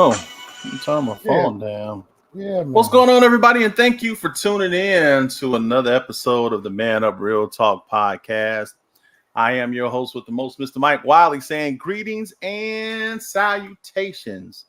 Oh, turn my phone down. Yeah, man. What's going on, everybody? And thank you for tuning in to another episode of the Man Up Real Talk podcast. I am your host with the most, Mr. Mike Wiley, saying greetings and salutations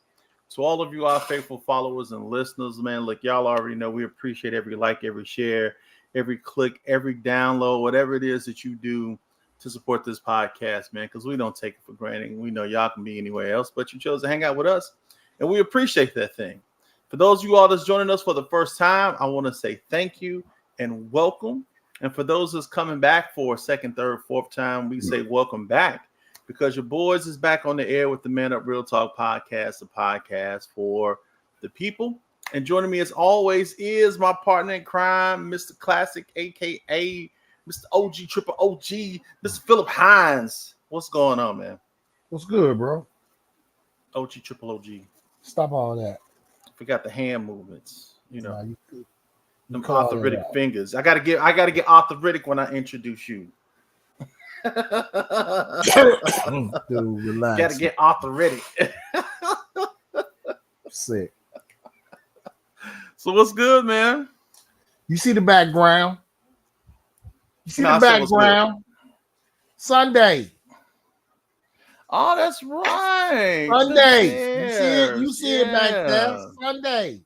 to all of you, our faithful followers and listeners. Man, look, y'all already know we appreciate every like, every share, every click, every download, whatever it is that you do to support this podcast, man, because we don't take it for granted. We know y'all can be anywhere else, but you chose to hang out with us, and we appreciate that thing. For those of you all that's joining us for the first time, I want to say thank you and welcome. And for those that's coming back for a second, third, fourth time, we say welcome back, because your boys is back on the air with the Man Up Real Talk podcast, the podcast for the people. And joining me as always is my partner in crime, Mr. Classic, a.k.a. Mr. OG, Triple OG, Mr. Philip Hines. What's going on, man? What's good, bro? OG, Triple OG. Stop all that. Forgot the hand movements, you know. Nah, them arthritic fingers. I gotta get arthritic when I introduce you. Dude, relax. Gotta get arthritic. Sick. So what's good, man? You see the background? You see the background? Sunday. Oh, that's right. Sunday. You see it back there. Sunday.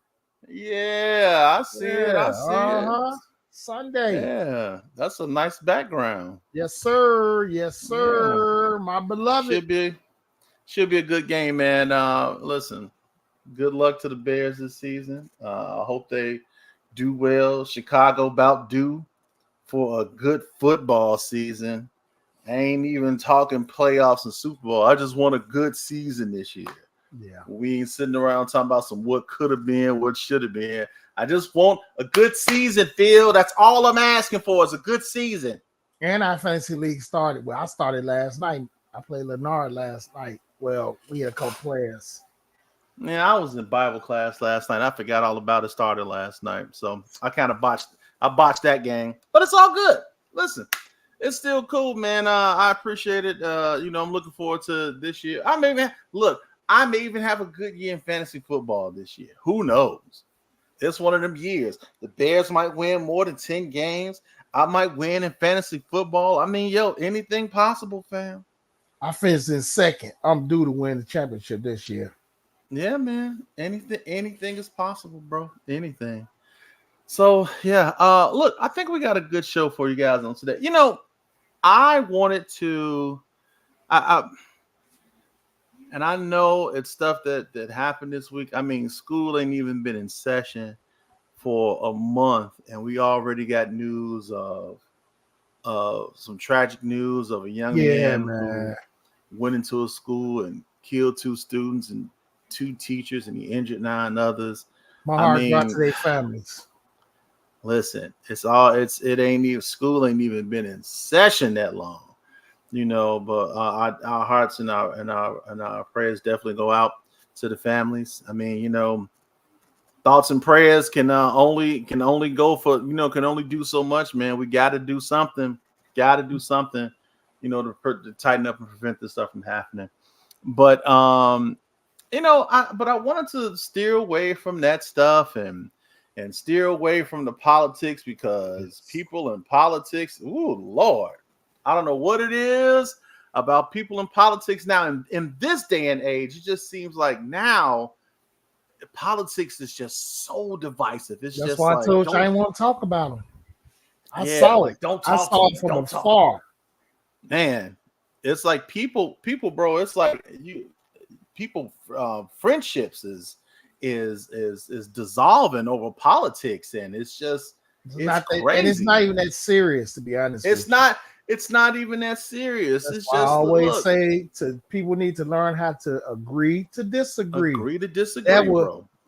Yeah, I see it. I see it. Sunday. Yeah, that's a nice background. Yes, sir. Yes, sir. Yeah. My beloved. Should be a good game, man. Listen, good luck to the Bears this season. I hope they do well. Chicago about due for a good football season. I ain't even talking playoffs and Super Bowl. I just want a good season this year. Yeah. We ain't sitting around talking about some what could have been, what should have been. I just want a good season, Phil. That's all I'm asking for is a good season. And our fantasy league started. Well, I started last night. I played Leonard last night. Well, we had a couple players. Yeah, I was in Bible class last night. I forgot all about it. Started last night. So I kind of botched that game. But it's all good. Listen. It's still cool, man. I appreciate it. I'm looking forward to this year. I may even have a good year in fantasy football this year. Who knows? It's one of them years. The Bears might win more than 10 games. I might win in fantasy football. I mean, anything possible, fam. I finished in second. I'm due to win the championship this year. Yeah, man. Anything is possible, bro. Anything. So, yeah. Look, I think we got a good show for you guys on today. I wanted to, and I know it's stuff that happened this week. I mean, school ain't even been in session for a month, and we already got news of some tragic news of a young man who went into a school and killed 2 students and 2 teachers, and he injured 9 others. My heart goes out to their families. Listen, school ain't even been in session that long, but our hearts and our prayers definitely go out to the families. I mean, thoughts and prayers can only go for, can only do so much, man. We got to do something, to tighten up and prevent this stuff from happening. But, I wanted to steer away from that stuff and steer away from the politics, because people in politics, ooh, Lord, I don't know what it is about people in politics now. In this day and age, it just seems like now politics is just so divisive. That's just why I told you I didn't want to talk about them. I saw it. I saw it from afar. Man, it's like people, bro. It's like friendships is dissolving over politics, and it's crazy. And it's not even that serious, to be honest. It's not even that serious. That's why I always say to people need to learn how to agree to disagree.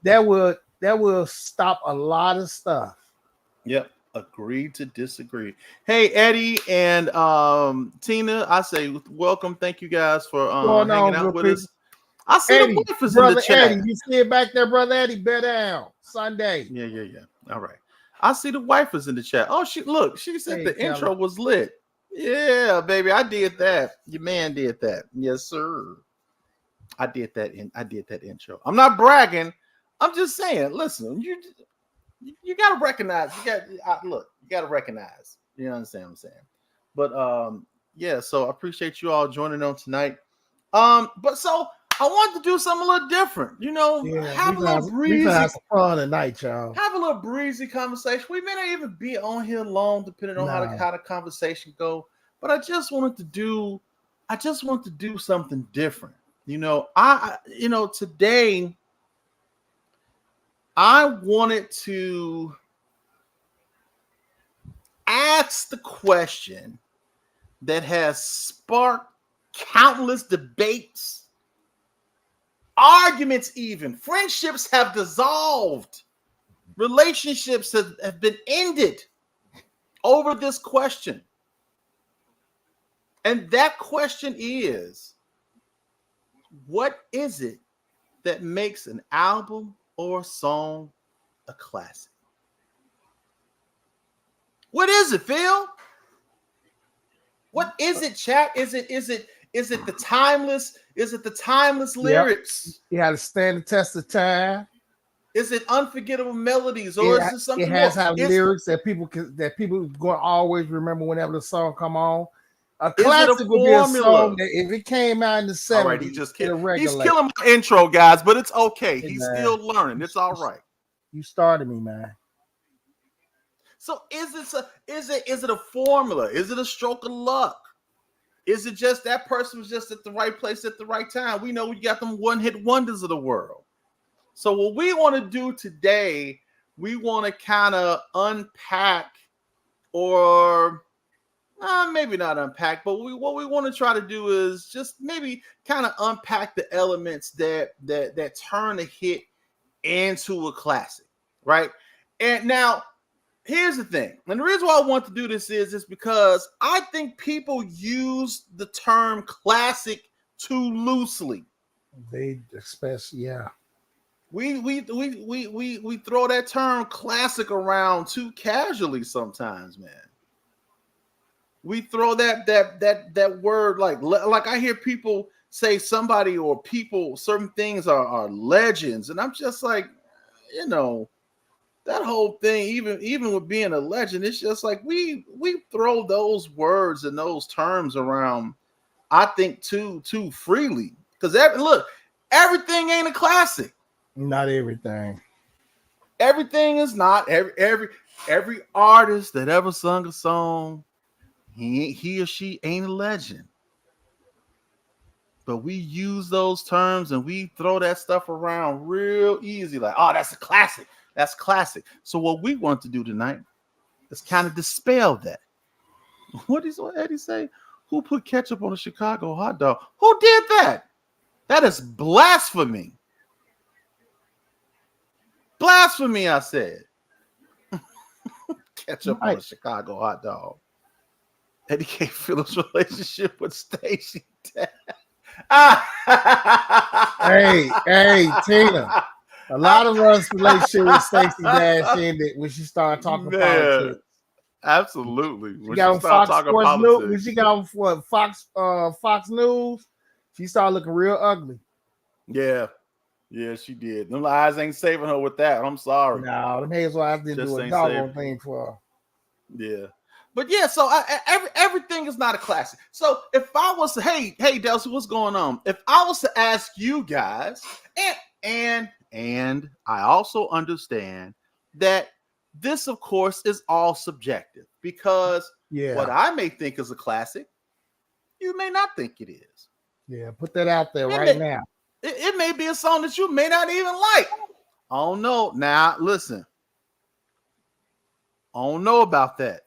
That will stop a lot of stuff. Yep. Agree to disagree. Hey, Eddie and Tina, I say welcome. Thank you guys for hanging out with us. I see Eddie, the wife is in the chat. Eddie, you see it back there, brother Eddie? Bear down. Sunday. Yeah. All right. I see the wife is in the chat. Oh, she said the intro was lit. Yeah, baby, I did that. Your man did that. Yes, sir. I did that intro. I'm not bragging. I'm just saying. Listen, you got to recognize. You got to recognize. You understand what I'm saying? But yeah. So I appreciate you all joining on tonight. But so I wanted to do something a little different. Have a little breezy. We have some fun tonight, y'all. Have a little breezy conversation. We may not even be on here long, depending on how the conversation go. But I just wanted to do something different. Today I wanted to ask the question that has sparked countless debates, arguments, even friendships have dissolved, relationships have been ended over this question. And that question is, what is it that makes an album or a song a classic? What is it, Phil? What is it, chat? Is it the timeless? Is it the timeless lyrics? You had to stand the test of time. Is it unforgettable melodies, or is it something? It has lyrics that people going to always remember whenever the song come on. A classic would be a song that if it came out in the 70s, all right, he's killing my intro, guys, but it's okay. He's still learning. It's all right. You started me, man. So is it a formula? Is it a stroke of luck? Is it just that person was just at the right place at the right time? We know we got them one-hit wonders of the world. So what we want to do today, we want to kind of unpack, or maybe not unpack, but what we want to try to do is just maybe kind of unpack the elements that turn a hit into a classic, right? And now, here's the thing, and the reason why I want to do this is because I think people use the term classic too loosely. They especially, yeah. We throw that term classic around too casually sometimes, man. We throw that word like I hear people say somebody or people, certain things are legends, and I'm just like, that whole thing, even with being a legend, it's just like we throw those words and those terms around, I think, too freely. Because everything ain't a classic. Not everything. Everything is not. Every artist that ever sung a song, he or she ain't a legend. But we use those terms and we throw that stuff around real easy, like, oh, that's a classic. That's classic. So what we want to do tonight is kind of dispel that. What did Eddie say? Who put ketchup on a Chicago hot dog? Who did that? That is blasphemy. Blasphemy, I said. Ketchup on a Chicago hot dog. Eddie can't feel his relationship with Stacey. Hey, Tina. A lot of us relationship with Stacey Dash ended when she started talking politics. Absolutely. She got on Fox Sports News. When she got on Fox News, she started looking real ugly. Yeah, she did. Them eyes ain't saving her with that. I'm sorry. No, them hazel eyes didn't do a doggone thing for her. Yeah. But yeah, so everything is not a classic. So if I was to, hey, Delcy, what's going on? If I was to ask you guys, and I also understand that this, of course, is all subjective, because what I may think is a classic, you may not think it is. Yeah, put that out there now. It may be a song that you may not even like. I don't know. Now, listen. I don't know about that.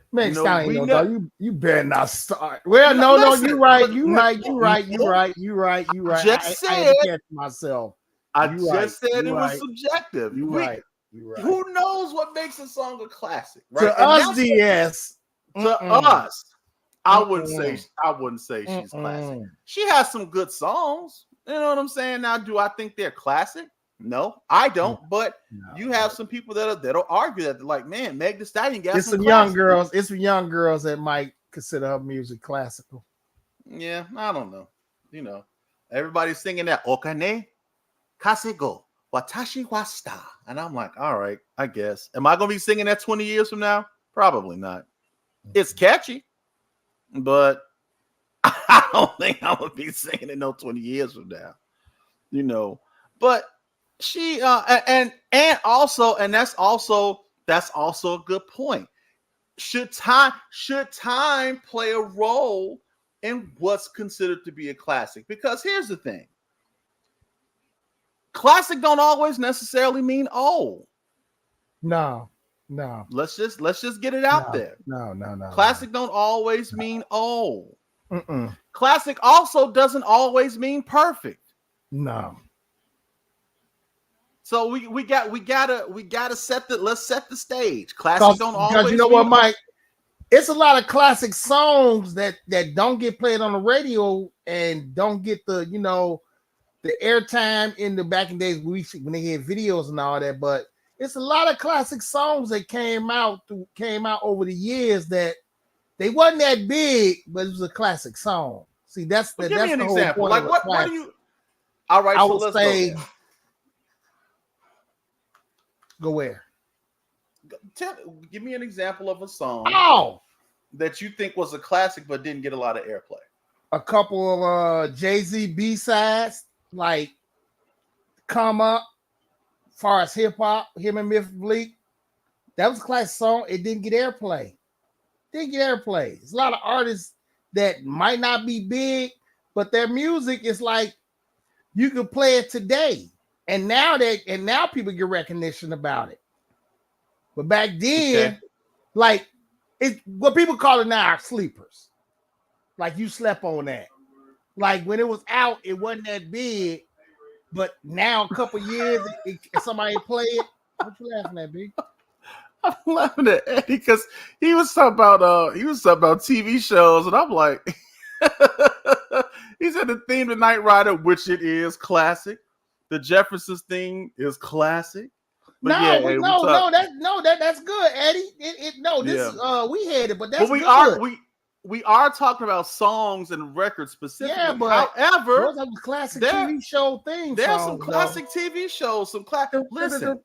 Man, you better not start. Well, no, you're right. You right. I had to catch myself. I just said it was subjective. You're right. Who knows what makes a song a classic? Right? To us, DS. To us, I wouldn't say she's classic. She has some good songs. You know what I'm saying? Now, do I think they're classic? No, I don't. But you have some people that'll argue that, like, man, Meg Thee Stallion got some young girls. It's some young girls that might consider her music classical. Yeah, I don't know. Everybody's singing that Okane Kasego Watashi Wasta. And I'm like, all right, I guess. Am I gonna be singing that 20 years from now? Probably not. It's catchy, but I don't think I'm gonna be singing it no 20 years from now. You know, but she and also, and that's also a good point. Should time play a role in what's considered to be a classic? Because here's the thing. Classic don't always necessarily mean old. No. Let's just get it out there. No. Classic don't always mean old. Classic also doesn't always mean perfect. No. So we gotta set the stage. Classic don't always. Because you know what, Mike? It's a lot of classic songs that don't get played on the radio and don't get the the airtime in the back in days when they had videos and all that. But it's a lot of classic songs that came out over the years that they wasn't that big, but it was a classic song. See, that's give that's me an the example. whole point. Like what do you? All right, I so would let's say. go. Go where? Give me an example of a song that you think was a classic but didn't get a lot of airplay. A couple of Jay-Z B-sides, like Come Up, as far as hip-hop, him and Myth Bleak. That was a classic song. It didn't get airplay. There's a lot of artists that might not be big, but their music is like you could play it today. And now people get recognition about it. But back then, like it's what people call it now are sleepers. Like you slept on that. Like when it was out, it wasn't that big. But now a couple years, somebody play it. What you laughing at, B? I'm laughing at Eddie because he was talking about TV shows, and I'm like, he said the theme of Knight Rider, which it is classic. The Jeffersons thing is classic. But that's good, Eddie. We had it, but that's good. We are talking about songs and records specifically. Yeah, but however, those are classic TV show things. There's some classic TV shows, some classic. Listen,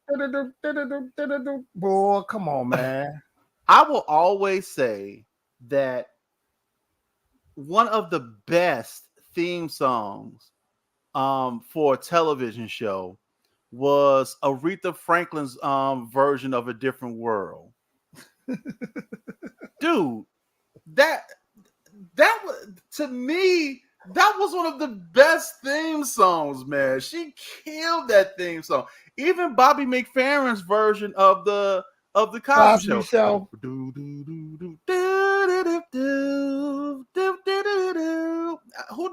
boy, come on, man. I will always say that one of the best theme songs for a television show was Aretha Franklin's version of A Different World. Dude, that was, to me, that was one of the best theme songs, man. She killed that theme song. Even Bobby McFerrin's version of the Cosby Show. Who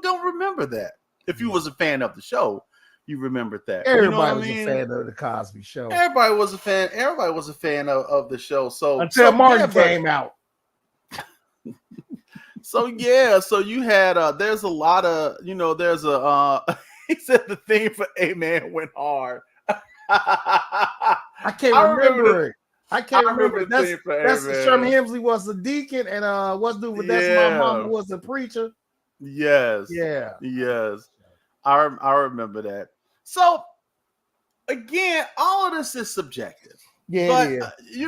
don't remember that? If you was a fan of the show, you remembered that. Everybody was a fan of the Cosby Show. Everybody was a fan of the show. So until Martin came out. So you had there's a lot of there's a he said the theme for Amen went hard. I can't remember it. I can't remember. That's Sherman Hemsley was a deacon, and what's doing with that's my mama was a preacher. Yes. Yeah. Yes. I remember that. So again, all of this is subjective. Yeah.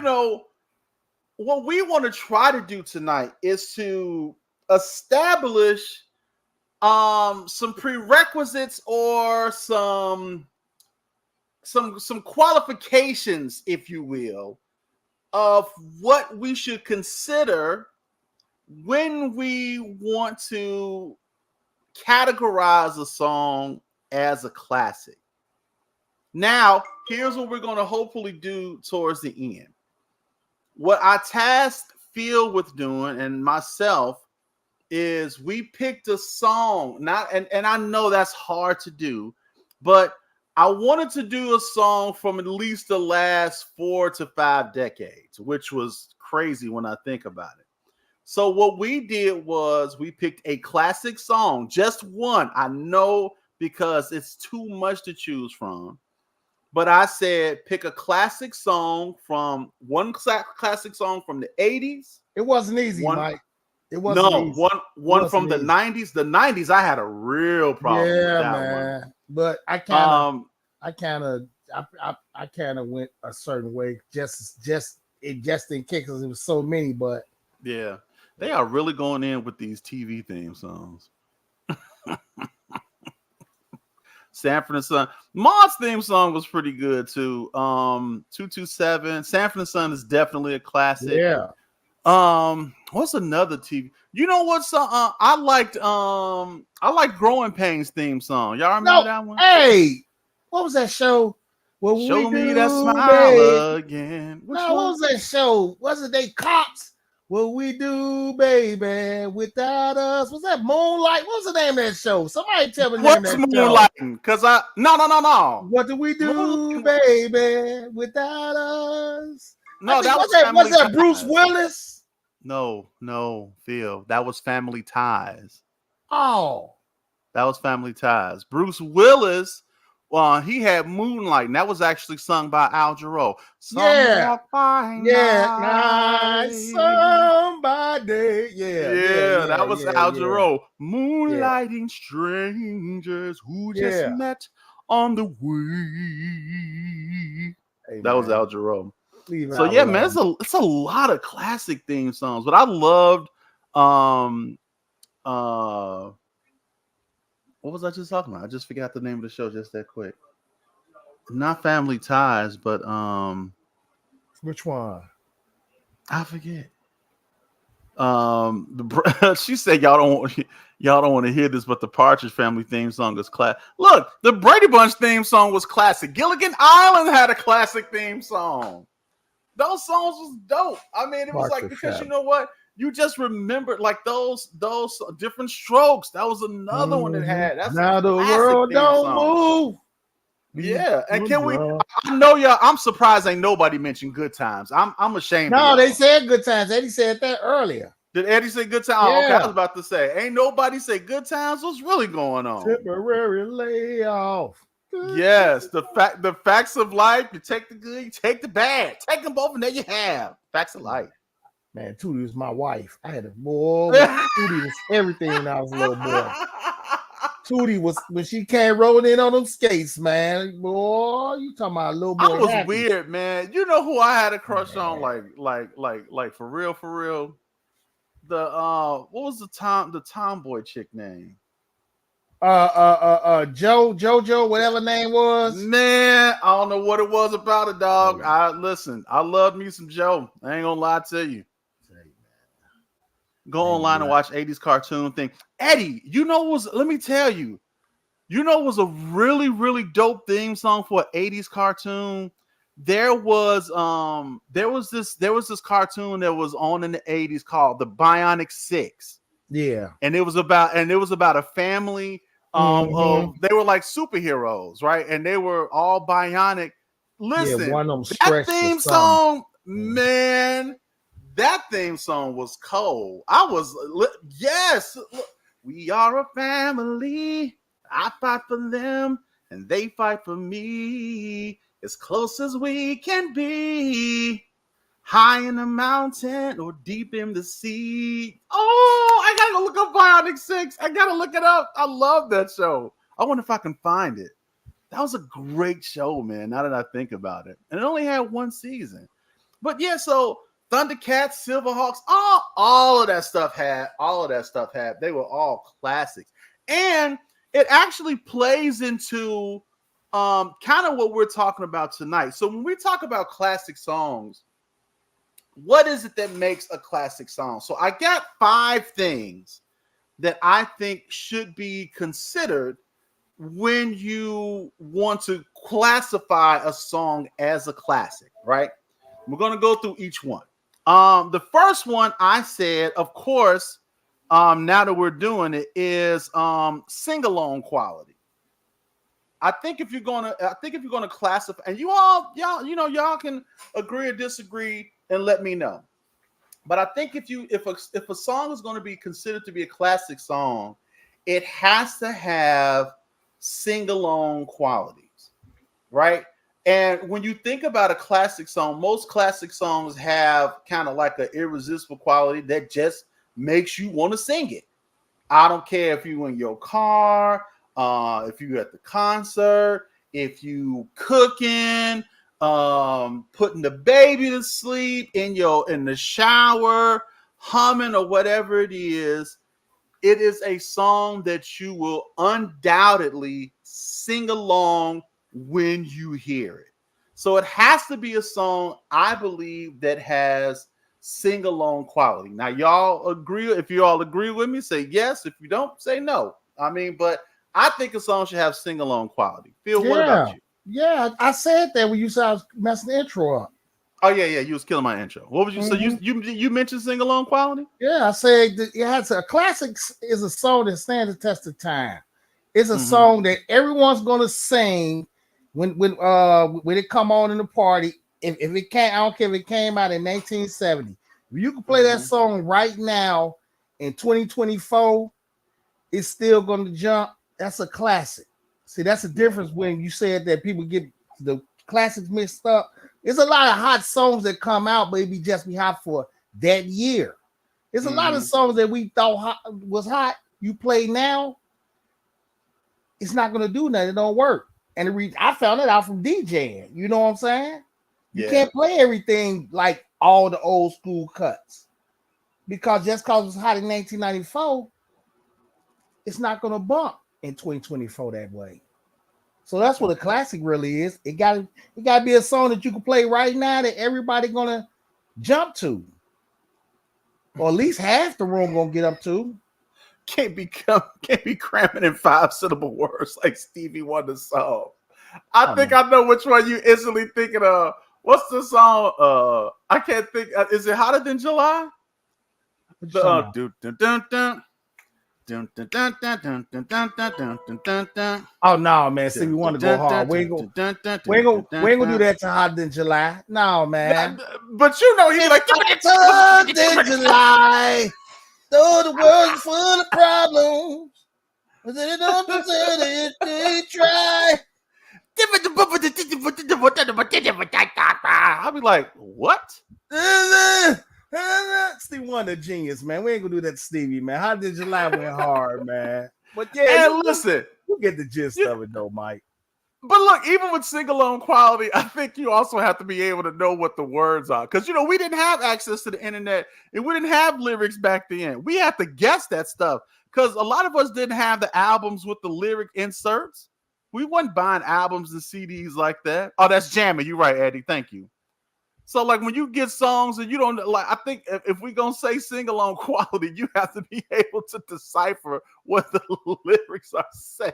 But what we want to try to do tonight is to establish some prerequisites or some qualifications, if you will, of what we should consider when we want to categorize a song as a classic. Now, here's what we're going to hopefully do towards the end. What I tasked Phil with doing and myself is we picked a song, and I know that's hard to do, but I wanted to do a song from at least the last 4 to 5 decades, which was crazy when I think about it. So what we did was we picked a classic song, just one. I know because it's too much to choose from, but I said pick a classic song from the 80s. It wasn't easy, Mike. It wasn't No, easy. one from the 90s. The 90s, I had a real problem with that man. one. But I kind of went a certain way just in case because it was so many. But yeah, they are really going in with these TV theme songs. Sanford and Son. Maud's theme song was pretty good too. 227. Sanford and Son is definitely a classic. Yeah. What's another TV? You know what song? I liked Growing Pains theme song. Y'all remember that one? Hey, what was that show? What Show we me do, that smile babe? again. What was that show? Wasn't they Cops? What we do, baby, without us? Was that Moonlight? What was the name of that show? Somebody tell me the name of that Moonlighting? Because no. What do we do, baby, without us? No, that was that Bruce Willis? No, Phil. That was Family Ties. Oh. That was Family Ties. Bruce Willis, he had Moonlight, and that was actually sung by Al Jarreau. Walk by night, somebody. Yeah, that was Al Jarreau. Moonlighting strangers who just met on the way. That was Al Jarreau. So yeah, man, it's a lot of classic theme songs. But I loved what was I just talking about? I just forgot the name of the show just that quick. Not Family Ties, but which one? I forget. She said y'all don't want to hear this, but the Partridge Family theme song is classic. Look, the Brady Bunch theme song was classic. Gilligan Island had a classic theme song. Those songs was dope. I mean, it was like, because you know what? You just remembered like those Different Strokes. That was another one that had. That's now the world don't move. Yeah, and can we? I know y'all. I'm surprised ain't nobody mentioned Good Times. I'm ashamed. No, they said Good Times. Eddie said that earlier. Did Eddie say Good Times? Yeah. Oh, okay, I was about to say, ain't nobody say Good Times. What's really going on? Temporary layoff. Yes, the facts of life. You take the good, you take the bad. Take them both, and there you have facts of life. Man, Tootie was my wife. I had a boy. Tootie was everything when I was a little boy. Tootie was when she came rolling in on them skates, man. Boy, you talking about a little boy? I was weird, man. You know who I had a crush on, like for real. The what was the tomboy chick name? JoJo, whatever name was. Man, I don't know what it was about it, dog. I loved me some Joe. I ain't gonna lie to you. Go online and watch 80s cartoon thing. Eddie, let me tell you, was a really, really dope theme song for an 80s cartoon. There was this cartoon that was on in the 80s called The Bionic Six. Yeah. And it was about a family of, they were like superheroes, right? And they were all bionic. Listen, one of them that theme song, man. That theme song was cold. Yes, we are a family. I fight for them and they fight for me. As close as we can be. High in the mountain or deep in the sea. Oh, I gotta go look up Bionic Six. I gotta look it up. I love that show. I wonder if I can find it. That was a great show, man, now that I think about it. And it only had one season. But yeah, so Thundercats, Silverhawks, all of that stuff had. They were all classics. And it actually plays into kind of what we're talking about tonight. So when we talk about classic songs, what is it that makes a classic song? So I got 5 things that I think should be considered when you want to classify a song as a classic, right? We're going to go through each one. The first one I said, of course, now that we're doing it, is sing-along quality. I think if you're gonna classify, and y'all can agree or disagree and let me know. But I think if a song is going to be considered to be a classic song, it has to have sing-along qualities, right? And when you think about a classic song, most classic songs have kind of like an irresistible quality that just makes you want to sing it. I don't care if you in your car, if you at the concert, if you cooking, putting the baby to sleep in the shower, humming or whatever it is. It is a song that you will undoubtedly sing along when you hear it. So it has to be a song, I believe, that has sing along quality. Now, y'all agree? If you all agree with me, say yes. If you don't, say no. I mean, but I think a song should have sing along quality. Phil, what about you? Yeah, I said that when you said I was messing the intro up. Oh yeah, you was killing my intro. What was you? So you mentioned sing along quality? Yeah, I said that it has a classic is a song that stands the test of time. It's a song that everyone's gonna sing when it come on in the party. If it can't, I don't care if it came out in 1970. If you can play that song right now in 2024, it's still gonna jump. That's a classic. See, that's the difference when you said that people get the classics mixed up. There's a lot of hot songs that come out, but it be hot for that year. There's a lot of songs that we thought was hot. You play now, it's not gonna do nothing. It don't work. And I found it out from DJing. You know what I'm saying? You can't play everything like all the old school cuts because just because it was hot in 1994, it's not gonna bump in 2024 that way. So that's what a classic really is. It gotta be a song that you can play right now that everybody gonna jump to, or at least half the room gonna get up to. Can't be cramming in 5-syllable words like Stevie Wonder's song. I think I know which one you instantly thinking of. What's the song? I can't think. Is it Hotter Than July? Oh no, man! See, we want to go hard. We ain't gonna do that to Hotter Than July. No, man. But you know he's like Hotter Than July. Though the world's full of problems, but they don't deserve it. They try. I'll be like, what? Stevie Wonder genius, man. We ain't gonna do that to Stevie, man. How did July went hard, man? But yeah, listen, you get the gist of it, though, Mike. But look, even with sing-along quality, I think you also have to be able to know what the words are. Because, we didn't have access to the internet and we didn't have lyrics back then. We had to guess that stuff because a lot of us didn't have the albums with the lyric inserts. We wasn't buying albums and CDs like that. Oh, that's jamming. You're right, Eddie. Thank you. So, like, when you get songs and you don't, like, I think if we're going to say sing-along quality, you have to be able to decipher what the lyrics are saying.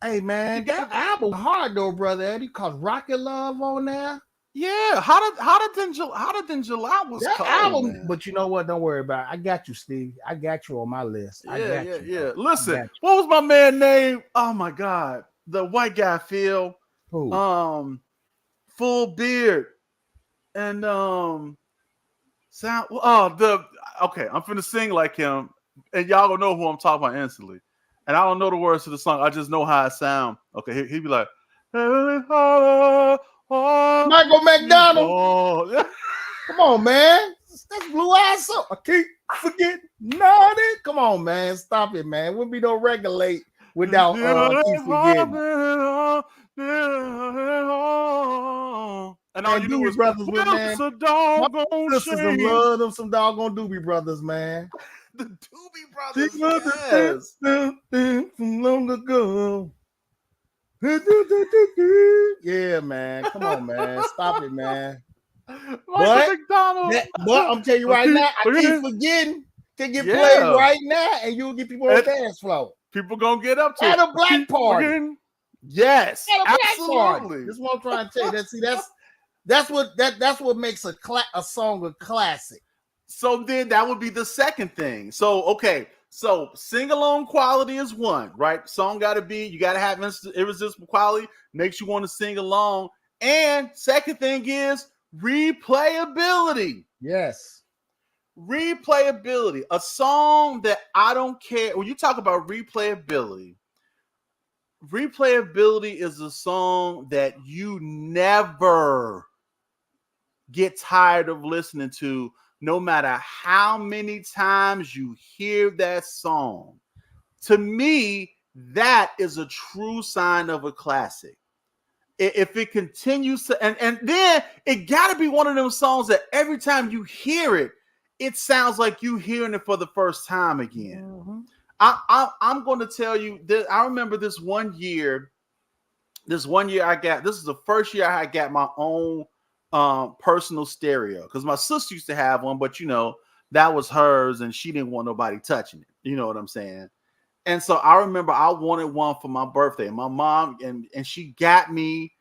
Hey, man, that album hard, though, brother Eddie, cause Rocket Love on there. Yeah, Hotter Than July was that cold, album. Man. But you know what? Don't worry about it. I got you, Steve. I got you on my list. Yeah. Listen, what was my man name? Oh, my God. The white guy, Phil. Who? Full beard. And I'm finna sing like him, and y'all gonna know who I'm talking about instantly. And I don't know the words to the song. I just know how it sound. Okay, he'd be like, Michael McDonald. Come on, man. That's Blue Eyes Soul. I keep forgetting. Naughty. Come on, man. Stop it, man. Wouldn't be no regulate without keep forgetting. And all you do is brothers with man. Sisters and love them some doggone Doobie Brothers, man. The Doobie Brothers, yes. From long ago. Yeah, man. Come on, man. Stop it, man. But I'm telling you right now, I keep forgetting to get played right now, and you'll get people on the dance floor. People gonna get up to at a black party. Yes, absolutely. That's what I'm trying to tell you. That's what makes a song a classic. So then that would be the second thing. So okay, so sing along quality is one, right? Song got to be, you got to have irresistible quality, makes you want to sing along. And second thing is replayability. Yes. Replayability. A song that I don't care. When you talk about replayability is a song that you never get tired of listening to no matter how many times you hear that song. To me, that is a true sign of a classic. If it continues to, and then it got to be one of them songs that every time you hear it, it sounds like you hearing it for the first time again. Mm-hmm. I'm going to tell you that I remember this one year. This is the first year I got my own personal stereo, because my sister used to have one, but that was hers and she didn't want nobody touching it. You know what I'm saying? And so I remember I wanted one for my birthday. My mom and she got me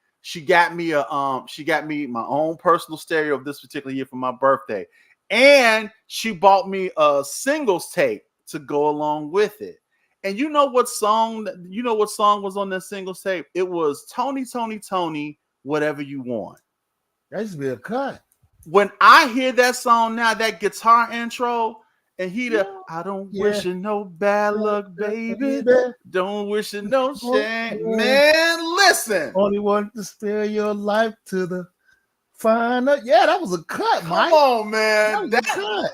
my own personal stereo of this particular year for my birthday. And she bought me a singles tape to go along with it. And you know what song was on that singles tape? It was Tony, Tony, Tony, Whatever You Want. That used to be a cut. When I hear that song now, that guitar intro, and I don't wish you no bad luck, baby. Don't wish you no shame. Man, listen. Only want to spare your life to the final. Yeah, that was a cut, Mike. Come on, man. That was a cut.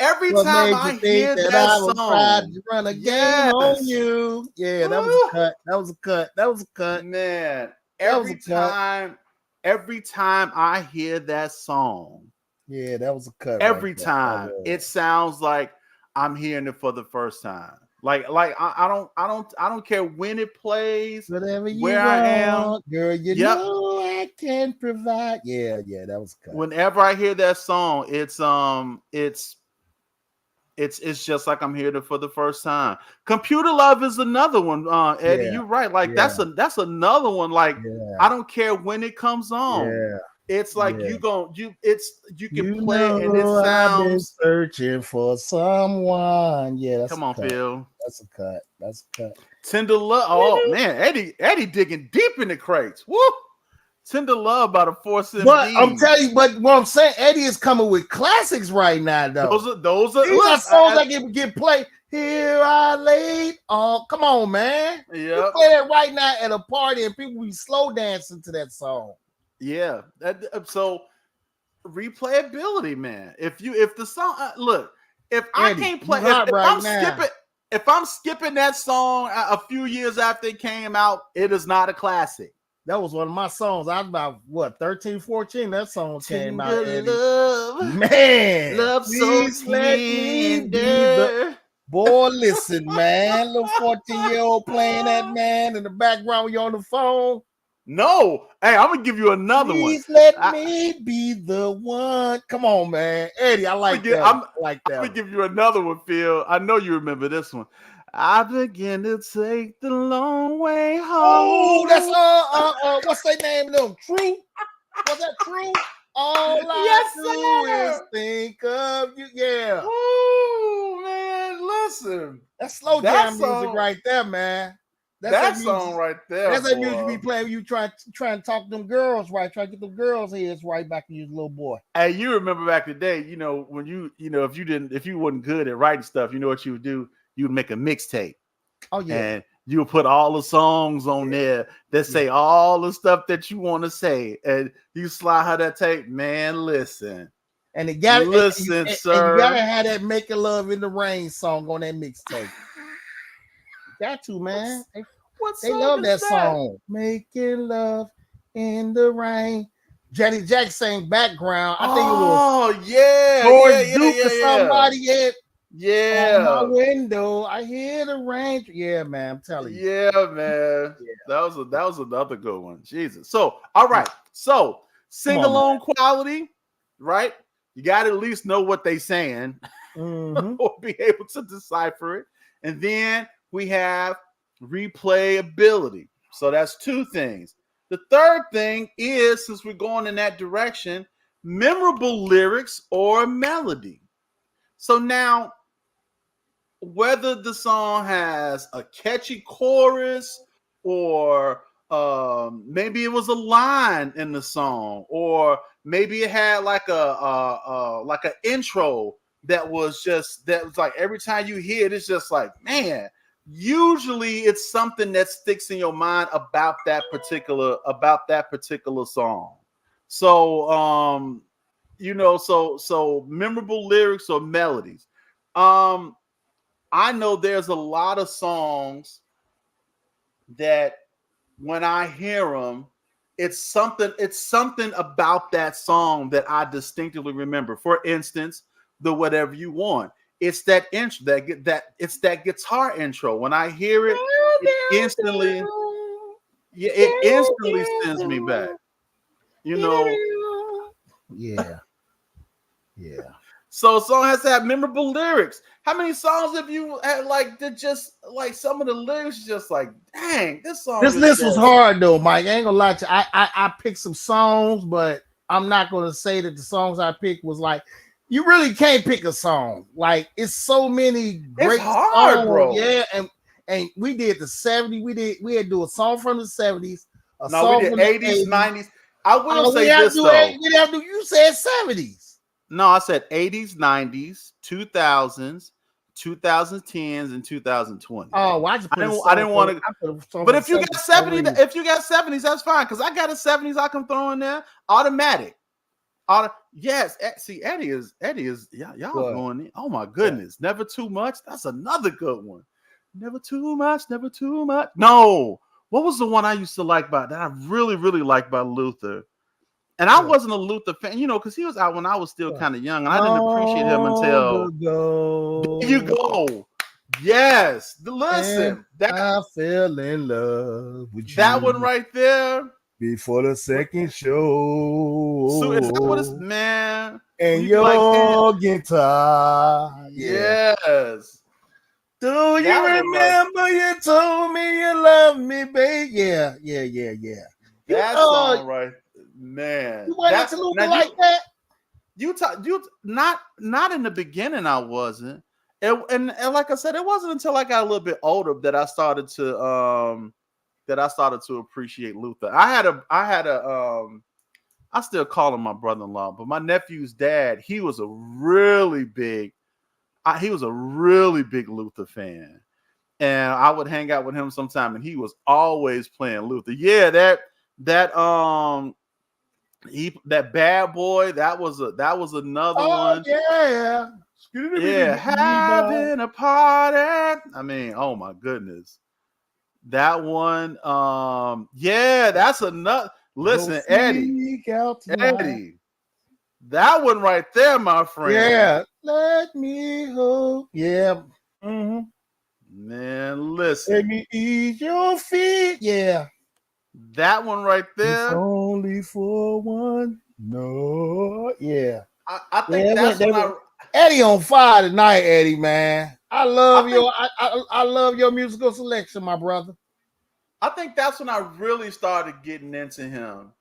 Every time I hear that song, try to run a game on you. Yeah, that was a cut. That was a cut. That was a cut. Man, every time I hear that song, yeah, that was a cut. Every time it sounds like I'm hearing it for the first time. Like I don't care when it plays, whatever you where want, I am, girl. You know I can provide. Yeah, that was a cut. Whenever I hear that song, it's just like I'm hearing it for the first time. Computer Love is another one, Eddie. You're right. Like that's another one. Like I don't care when it comes on. Yeah. It's like you can play it and it sounds. I've been searching for someone. Yeah, that's come on, Phil. That's a cut. That's a cut. Tender Love. Oh man, Eddie digging deep in the crates. Woo! Tender Love by the Force MD. But I'm telling you, but what I'm saying, Eddie is coming with classics right now, though. Those are songs that get played. Here I laid. Oh, come on, man. Yeah. You play that right now at a party and people be slow dancing to that song. Yeah. So replayability, man. If the song look, if Eddie, I can't play if I'm skipping that song a few years after it came out, it is not a classic. That was one of my songs. I was about 13, 14. That song came out. Love, man, love so tender. Boy, listen, man. Little 14-year-old playing that, man, in the background when you're on the phone. No, hey, I'm gonna give you another one. Please let me be the one. Come on, man, Eddie. I like that. I'm gonna give you another one, Phil. I know you remember this one. I begin to take the long way home. Oh, that's what's their name? Them True? Was that True? All I do is think of you. Yeah. Oh man, listen. That's slow jam music right there, man. That song right there. That's that music you be playing when you try to talk to them girls right, try to get them girls' heads right back when you was a little boy. Hey, you remember back in the day, when if you wasn't good at writing stuff, you know what you would do? You would make a mixtape. Oh yeah. And you would put all the songs on there that say all the stuff that you want to say. And you slide her that tape, man, listen. And it got listen, sir. And you gotta have that Making Love in the Rain song on that mixtape. Got to, man. They love that song. Making Love in the Rain. Janet Jackson sang background. I think it was. Oh yeah, George Duke or somebody. Yeah. On my window, I hear the rain. Yeah, man. I'm telling you. Yeah, man. Yeah. That was another good one. Jesus. So, all right. So, sing along quality, right? You got to at least know what they saying or be able to decipher it. And then we have replayability. So that's two things. The third thing is, since we're going in that direction, memorable lyrics or melody. So now, whether the song has a catchy chorus or maybe it was a line in the song, or maybe it had like an intro that was like every time you hear it, it's just like, man. Usually, it's something that sticks in your mind about that particular song. So, so memorable lyrics or melodies. I know there's a lot of songs that when I hear them, it's something about that song that I distinctively remember. For instance, the Whatever You Want. It's that intro, it's that guitar intro. When I hear it, it instantly sends me back. Yeah. So a song has to have memorable lyrics. How many songs have you had that just like some of the lyrics just like, dang, this song. This list was hard though, Mike. I ain't gonna lie to you. I picked some songs, but I'm not gonna say that the songs I picked was like, you really can't pick a song. Like it's so many great songs, bro. Yeah, and we did the 70s. We had to do a song from the 70s. We did 80s, 90s. I will say this though. You said 70s. No, I said 80s, 90s, 2000s, 2010s, and 2020s. Oh, well, I didn't want to. But if you got 70s, that's fine. Because I got a 70s I can throw in there. Automatic. Yes. See, Eddie is y'all going in. Oh my goodness. Yeah. Never Too Much. That's another good one. Never too much. Never too much. No. What was the one I used to like that I really, really liked by Luther? And I wasn't a Luther fan, because he was out when I was still kind of young, and I didn't appreciate him until. There you go. Yes. Listen. I fell in love with you. That one right there. Before the second show. So is that what it's, man? And your guitar. Yes. Do you remember you told me you love me, babe? Yeah. That song right. Man, you went into Luther like that? You not in the beginning. I wasn't, and like I said, it wasn't until I got a little bit older that I started to appreciate Luther. I still call him my brother-in-law, but my nephew's dad, he was a really big Luther fan, and I would hang out with him sometime, and he was always playing Luther. Yeah, that Bad Boy, that was another one. Yeah, having a party. I mean, oh my goodness, that one. That's another. Listen, Eddie, that one right there, my friend. Yeah, let me hope. Yeah, man, listen. Let me ease your feet. Yeah. That one right there. It's only for one. No, yeah. I think that's Eddie on fire tonight, Eddie, man. I love your musical selection, my brother. I think that's when I really started getting into him.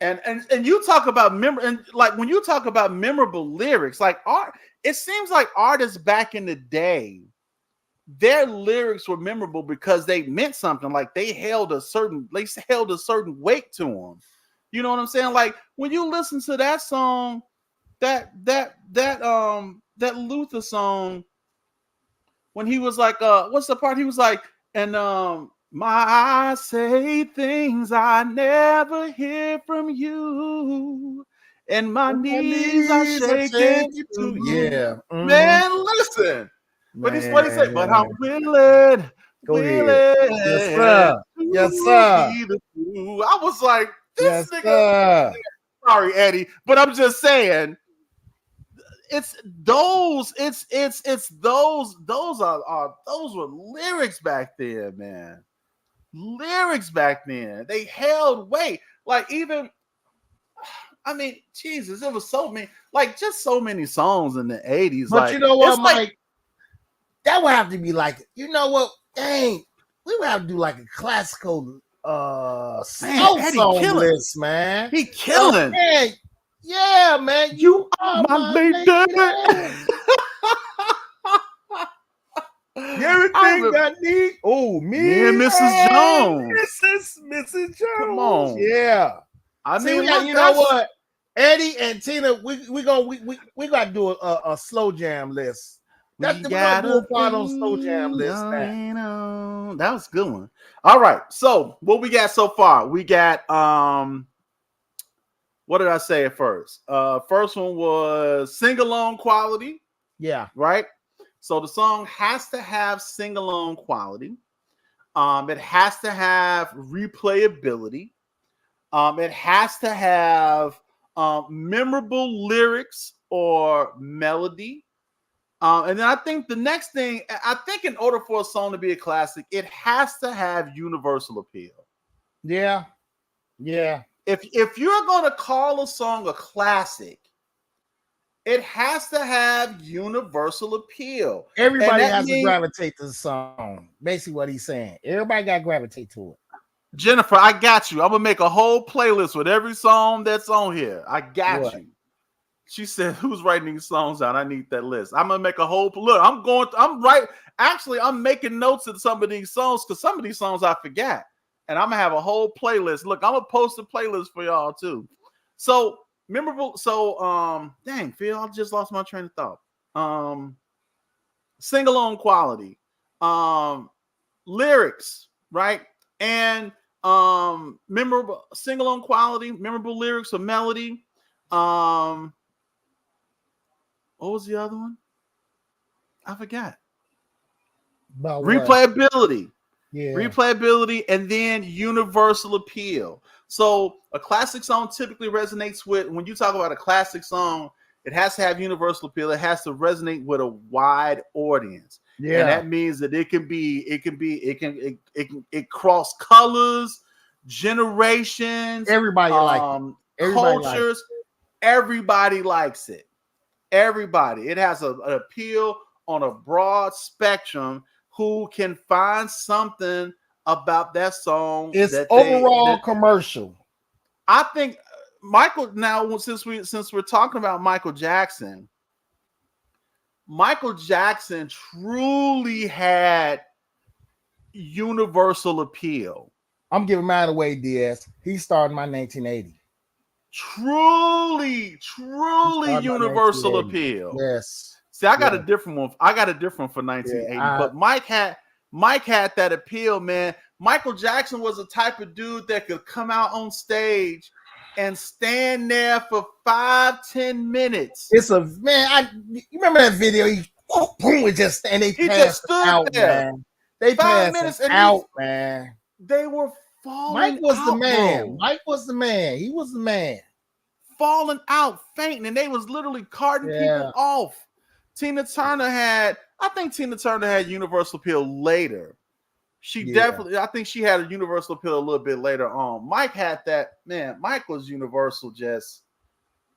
And you talk about when you talk about memorable lyrics, like art, it seems like artists back in the day, their lyrics were memorable because they meant something. Like they held a certain weight to them. You know what I'm saying? Like when you listen to that song, that Luther song, when he was like, what's the part? He was like, and I say things I never hear from you, and my knees are shaking too. Yeah, man, listen. But it's what he said. But I'm willing. Yes, sir. Yes, sir. I was like, this nigga. Sorry, Eddie, but I'm just saying. Those were lyrics back then, man. Lyrics back then. They held weight. Like even, I mean, Jesus, it was so many, like just so many songs in the 80s. But you know what, Mike? That would have to be like, you know what? Dang, we would have to do like a classical song list, man. He killing. Man. Yeah, man. You are my lady. Everything I need. Oh, me and Mrs. Jones. Mrs. Jones. Come on. Yeah. I mean, you know what? Eddie and Tina, we gotta do a slow jam list. We gotta do a part on slow jam list. That was a good one. All right. So what we got so far? We got what did I say at first? First one was sing along quality, Yeah. right? So the song has to have sing along quality. It has to have replayability. It has to have memorable lyrics or melody. And then I think the next thing, I think in order for a song to be a classic, it has to have universal appeal. Yeah. Yeah. If you're gonna call a song a classic, it has to have universal appeal. And Everybody that has to means, gravitate to the song. Basically, what he's saying. Everybody got to gravitate to it. Jennifer, I got you. I'm gonna make a whole playlist with every song that's on here. I got What? you. She said, "Who's writing these songs out? I need that list." I'm gonna make a whole look. I'm making notes of some of these songs because some of these songs I forgot, and I'm gonna have a whole playlist. Look, I'm gonna post a playlist for y'all too. So memorable. So dang, Phil, I just lost my train of thought. Sing along quality, lyrics, right, and memorable sing along quality, memorable lyrics or melody. What was the other one? I forgot. About what? Replayability. Yeah. Replayability, and then universal appeal. So a classic song typically resonates with, when you talk about a classic song, it has to have universal appeal. It has to resonate with a wide audience. Yeah. And that means that it can cross colors, generations, Everybody like it. Everybody cultures. Everybody likes it. Everybody. It has an appeal on a broad spectrum. Who can find something about that song? It's that overall commercial. I think Michael. Now, since we're talking about Michael Jackson truly had universal appeal. I'm giving mine away, Diaz. He started my 1980. Truly universal appeal. Yes. See, I got a different one. I got a different one for 1980. But Mike had that appeal, man. Michael Jackson was the type of dude that could come out on stage and stand there for 5-10 minutes. It's a man. You remember that video? He boom, just and they passed out, there. Man. They 5 minutes out, man. They were falling. Mike was out, the man. bro. Mike was the man. He was the man. Falling out, fainting, and they was literally carting people off. I think Tina Turner had universal appeal later. I think she had a universal appeal a little bit later on. Mike had that, man. Mike was universal, just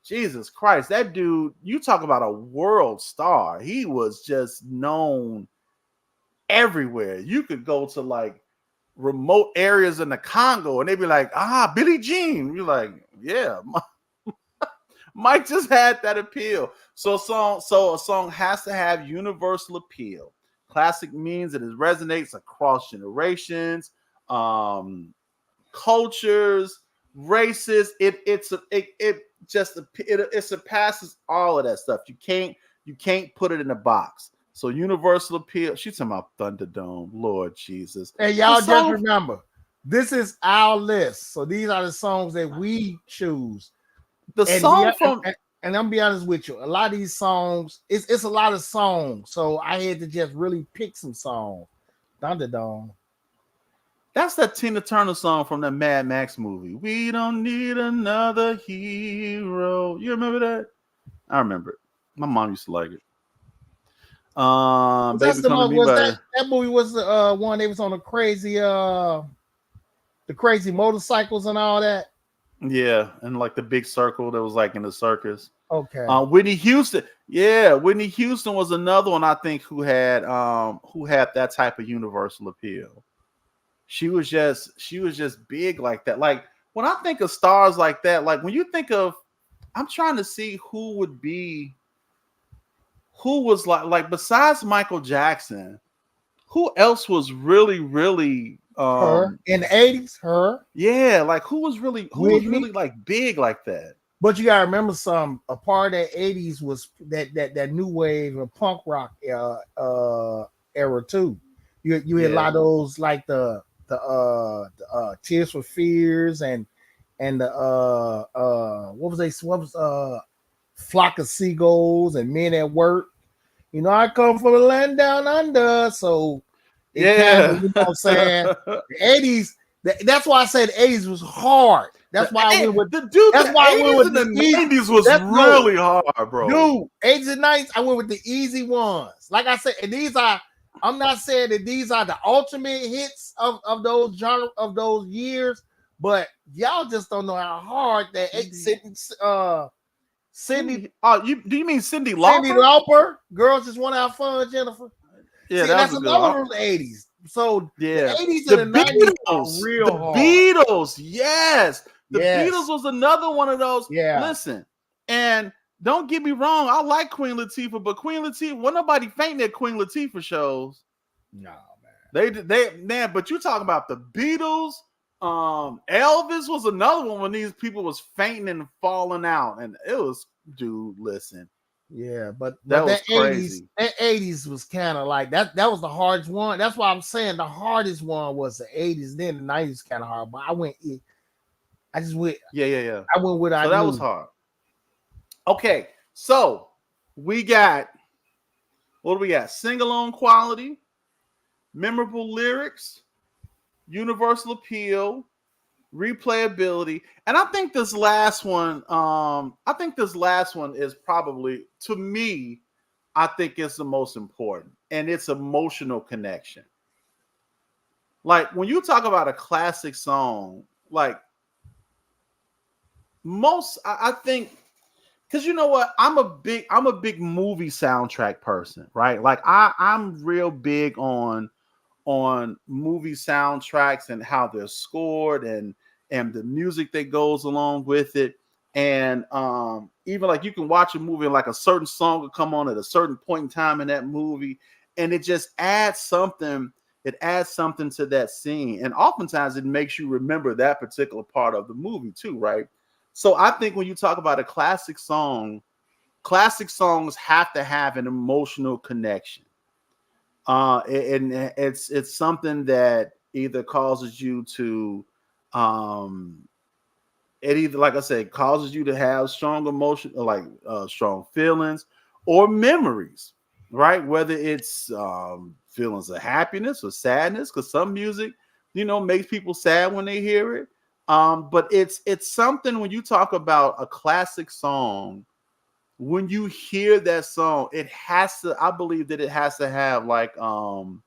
Jesus Christ. That dude, you talk about a world star. He was just known everywhere. You could go to like remote areas in the Congo and they'd be like, Billie Jean. You're like, yeah. Mike just had that appeal. So a song has to have universal appeal. Classic means that it resonates across generations, cultures, races. It surpasses all of that stuff. You can't put it in a box. So universal appeal. She's talking about Thunderdome. Lord Jesus. Hey, y'all just remember, this is our list. So these are the songs that we choose. And I'm gonna be honest with you, a lot of these songs, it's a lot of songs. So I had to just really pick some songs. Thunderdome. That's that Tina Turner song from the Mad Max movie. We don't need another hero. You remember that? I remember it. My mom used to like it. That movie was the one they was on the crazy motorcycles and all that. Yeah, and like the big circle that was like in the circus. Okay. Whitney Houston. Yeah, Whitney Houston was another one I think who had that type of universal appeal. She was just big like that. Like when I think of stars like that, like when you think of, I'm trying to see who was like besides Michael Jackson, who else was really her in the 80s, her. Yeah, like who was really like big like that. But you gotta remember a part of that 80s was that new wave of punk rock era too. You had a lot of those like the Tears for Fears and and the what was Flock of Seagulls and Men at Work. You know, I come from a land down under, so it kind of, Yeah. you know what I'm saying, the 80s. That's why I said the 80s was hard. That's why I went with the dude. that's The why I went 80s with and the the easy. 90s was That's really hard, bro. Dude, 80s and 90s, I went with the easy ones. Like I said, and these are, I'm not saying that these are the ultimate hits of those genre of those years, but y'all just don't know how hard that Cindy do you mean Cyndi Cindy Lauper? Lauper, Girls Just Want to Have Fun, Jennifer. Yeah, See, that that's was a good another one. one from the 80s. So Yeah, the 80s the and the 90s are Beatles, real the hard. Beatles, yes, the Beatles Yes. was another one of those. Yeah. Listen, and don't get me wrong, I like Queen Latifah, but Queen Latifah, wasn't nobody fainting at Queen Latifah shows. No, man. Man, but you talking about the Beatles. Elvis was another one when these people was fainting and falling out, and it was, dude, listen. Yeah, but That was that crazy. 80s was kind of like that. That was the hardest one. That's why I'm saying the hardest one was the 80s. Then the 90s kind of hard. But I just went. Yeah. I went with So I that knew. was hard. Okay, so we got, what do we got? Sing-along quality, memorable lyrics, universal appeal, replayability, and I think this last one, is probably, to me, I think it's the most important, and it's emotional connection. Like when you talk about a classic song, like I think, because you know what, I'm a big movie soundtrack person, right? Like I'm real big on movie soundtracks and how they're scored, and the music that goes along with it. And even like you can watch a movie and like a certain song will come on at a certain point in time in that movie, and it just adds something. It adds something to that scene, and oftentimes it makes you remember that particular part of the movie too, right? So I think when you talk about a classic song, classic songs have to have an emotional connection. And it's something that either causes you to, it either, like I said, causes you to have strong emotion, like strong feelings or memories, right? Whether it's feelings of happiness or sadness, because some music, makes people sad when they hear it. But it's something when you talk about a classic song, when you hear that song, it has to, I believe that it has to have like an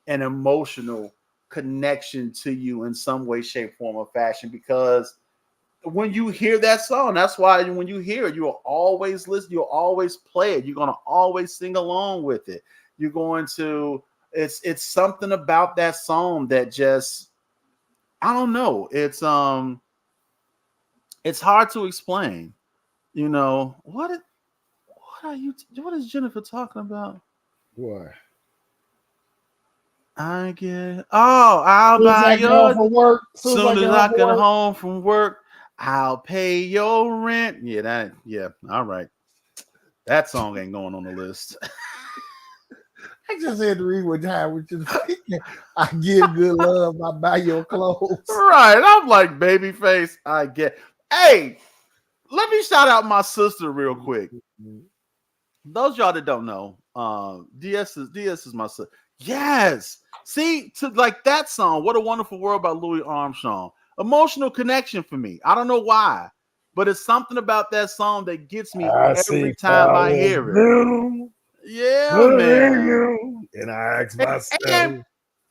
emotional connection to you in some way, shape, form, or fashion. Because when you hear that song, that's why when you hear it, you'll always listen, you'll always play it, you're gonna always sing along with it. You're going to, it's something about that song that just, I don't know. It's hard to explain. What is Jennifer talking about? What? I'll Soon as buy I get home your, from work, soon as I get home from work, I'll pay your rent. Yeah, all right. That song ain't going on the list. I just had to read one time, which is I give good love, I buy your clothes. Right. I'm like, Babyface, I get. Hey, let me shout out my sister real quick. Those of y'all that don't know, DS is my sister. Yes. See, to like that song, What a Wonderful World by Louis Armstrong. Emotional connection for me. I don't know why, but it's something about that song that gets me every time I hear it. Yeah, man. And I ask And myself,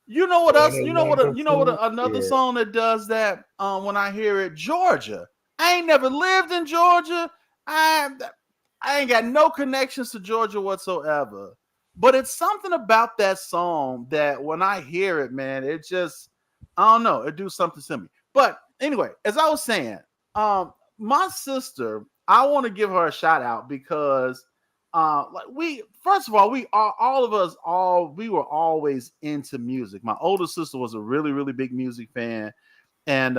you know what what else? a You know what? wonderful, Another yeah. song that does that. When I hear it, Georgia. I ain't never lived in Georgia. I I ain't got no connections to Georgia whatsoever. But it's something about that song that when I hear it, man, it just, I don't know, it do something to me. But anyway, as I was saying, my sister, I want to give her a shout out because like we, first of all, we are, all of us, we were always into music. My older sister was a really, really big music fan. And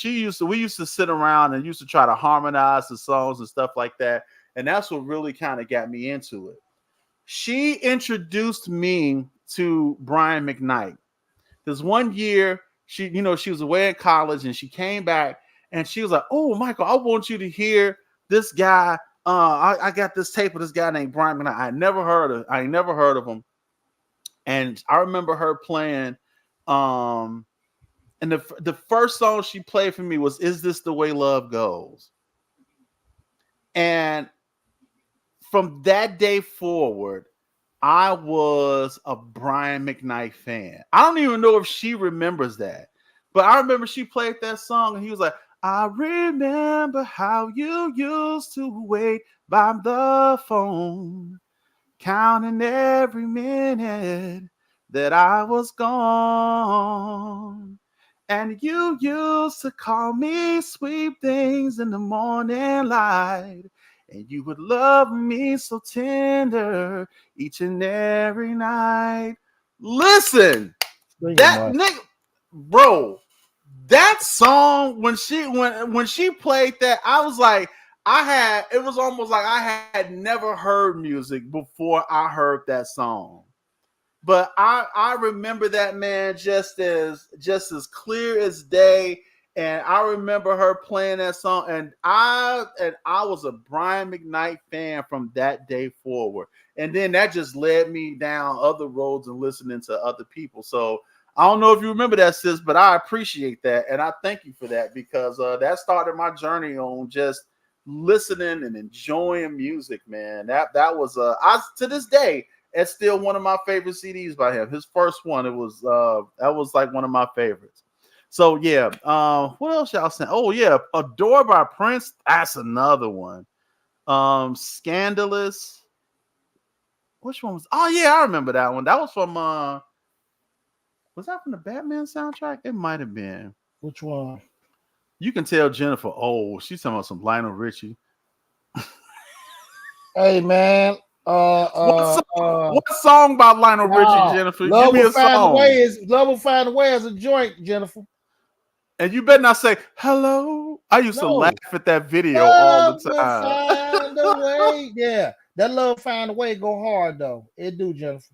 we used to sit around and used to try to harmonize the songs and stuff like that. And that's what really kind of got me into it. She introduced me to Brian McKnight because one year she was away at college and she came back and she was like, "Oh, Michael, I want you to hear this guy. I got this tape of this guy named Brian McKnight. I ain't never heard of him." And I remember her playing, and the first song she played for me was "Is This the Way Love Goes?" And from that day forward, I was a Brian McKnight fan. I don't even know if she remembers that, but I remember she played that song and he was like, "I remember how you used to wait by the phone, counting every minute that I was gone. And you used to call me sweet things in the morning light. And you would love me so tender each and every night." Listen, that nigga, bro, that song when she played that, I was like, it was almost like I had never heard music before I heard that song. But I remember that, man, just as clear as day. And I remember her playing that song, and I was a Brian McKnight fan from that day forward. And then that just led me down other roads and listening to other people. So I don't know if you remember that, sis, but I appreciate that, and I thank you for that, because that started my journey on just listening and enjoying music, man. That was to this day, it's still one of my favorite CDs by him. His first one, that was like one of my favorites. So yeah, what else y'all saying? Oh yeah, "Adore" by Prince. That's another one. "Scandalous." Which one was? Oh yeah, I remember that one. That was from was that from the Batman soundtrack? It might have been. Which one? You can tell Jennifer. Oh, she's talking about some Lionel Richie. Hey man. What song by Lionel Richie, Jennifer? Love Give me Will a Find song. a Way Love Will Find a Way as a joint, Jennifer. And you better not say hello. I used to laugh at that video all the time. Love will find a way. Yeah, that Love Find a Way go hard though. It do, Jennifer.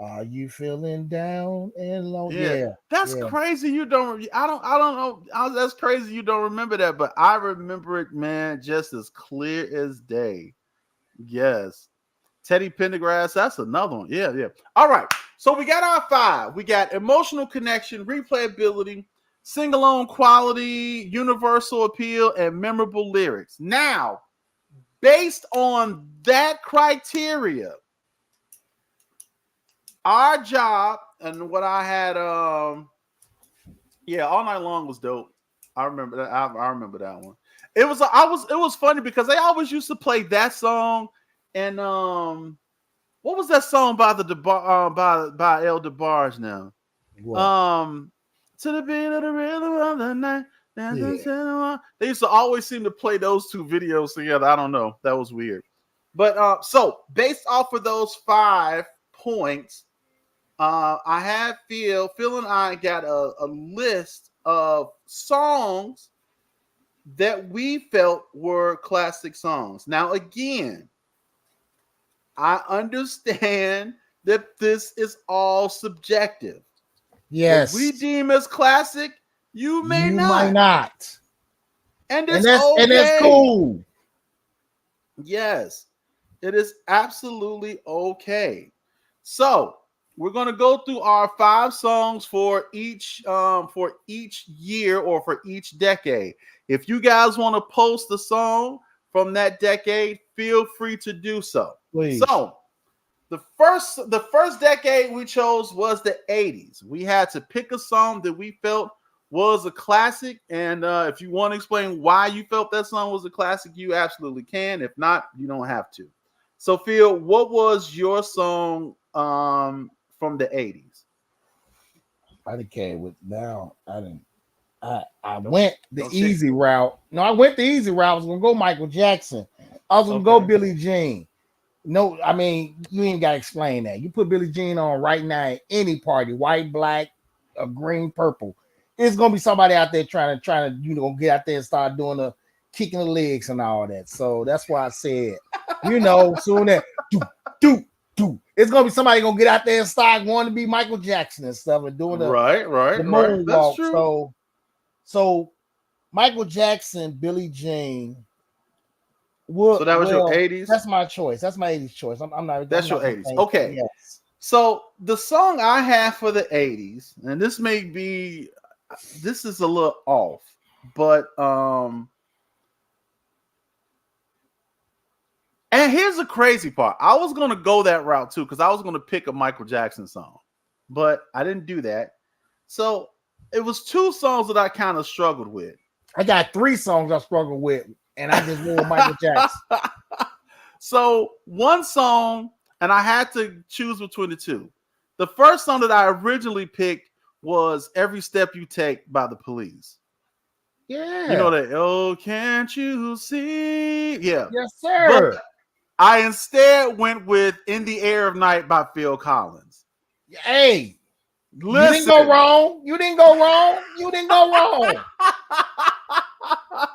Are you feeling down and low? Yeah, that's crazy. You don't. I don't know. That's crazy. You don't remember that, but I remember it, man, just as clear as day. Yes. Teddy Pendergrass. That's another one. Yeah. All right. So we got our 5. We got emotional connection, replayability, sing-along quality, universal appeal, and memorable lyrics. Now, based on that criteria, our job and what I had, All Night Long was dope. I remember that. I remember that one. It was funny because they always used to play that song, and what was that song by by El DeBarge now? What? To the beat of the rhythm of the night. Yeah. They used to always seem to play those two videos together. I don't know. That was weird. But so based off of those 5 points, I had Phil and I got a list of songs that we felt were classic songs. Now, again, I understand that this is all subjective. Yes. What we deem as classic, you may not. And that's okay. And that's cool. Yes, it is absolutely okay. So we're going to go through our 5 songs for each year or for each decade. If you guys want to post a song from that decade, feel free to do so. Please. So the first decade we chose was the 80s. We had to pick a song that we felt was a classic, and if you want to explain why you felt that song was a classic, you absolutely can. If not, you don't have to. So Phil, what was your song from the 80s? I didn't care with now. I went the easy route. No, I went the easy route. I was gonna go Michael Jackson. I was gonna go Billie Jean. No, I mean, you ain't gotta explain that. You put Billie Jean on right now at any party, white, black, or green, purple. It's gonna be somebody out there trying to get out there and start doing the kicking the legs and all that. So that's why I said, soon that do It's gonna be somebody gonna get out there and start wanting to be Michael Jackson and stuff and doing the right. moonwalk. That's true. So Michael Jackson, Billie Jean. So that was your 80s? That's my choice. That's my 80s choice. I'm not. That's your 80s. Okay. Yes. So the song I have for the 80s, and this is a little off, but and here's the crazy part. I was gonna go that route too, because I was gonna pick a Michael Jackson song, but I didn't do that. So it was two songs that I kind of struggled with. I got three songs I struggled with, and I just went with Michael Jackson. So one song, and I had to choose between the two. The first song that I originally picked was "Every Step You Take" by the Police. Yeah. You know that, oh, can't you see? Yeah. Yes, sir. But I instead went with "In the Air of Night" by Phil Collins. Hey, listen. You didn't go wrong. You didn't go wrong. You didn't go wrong.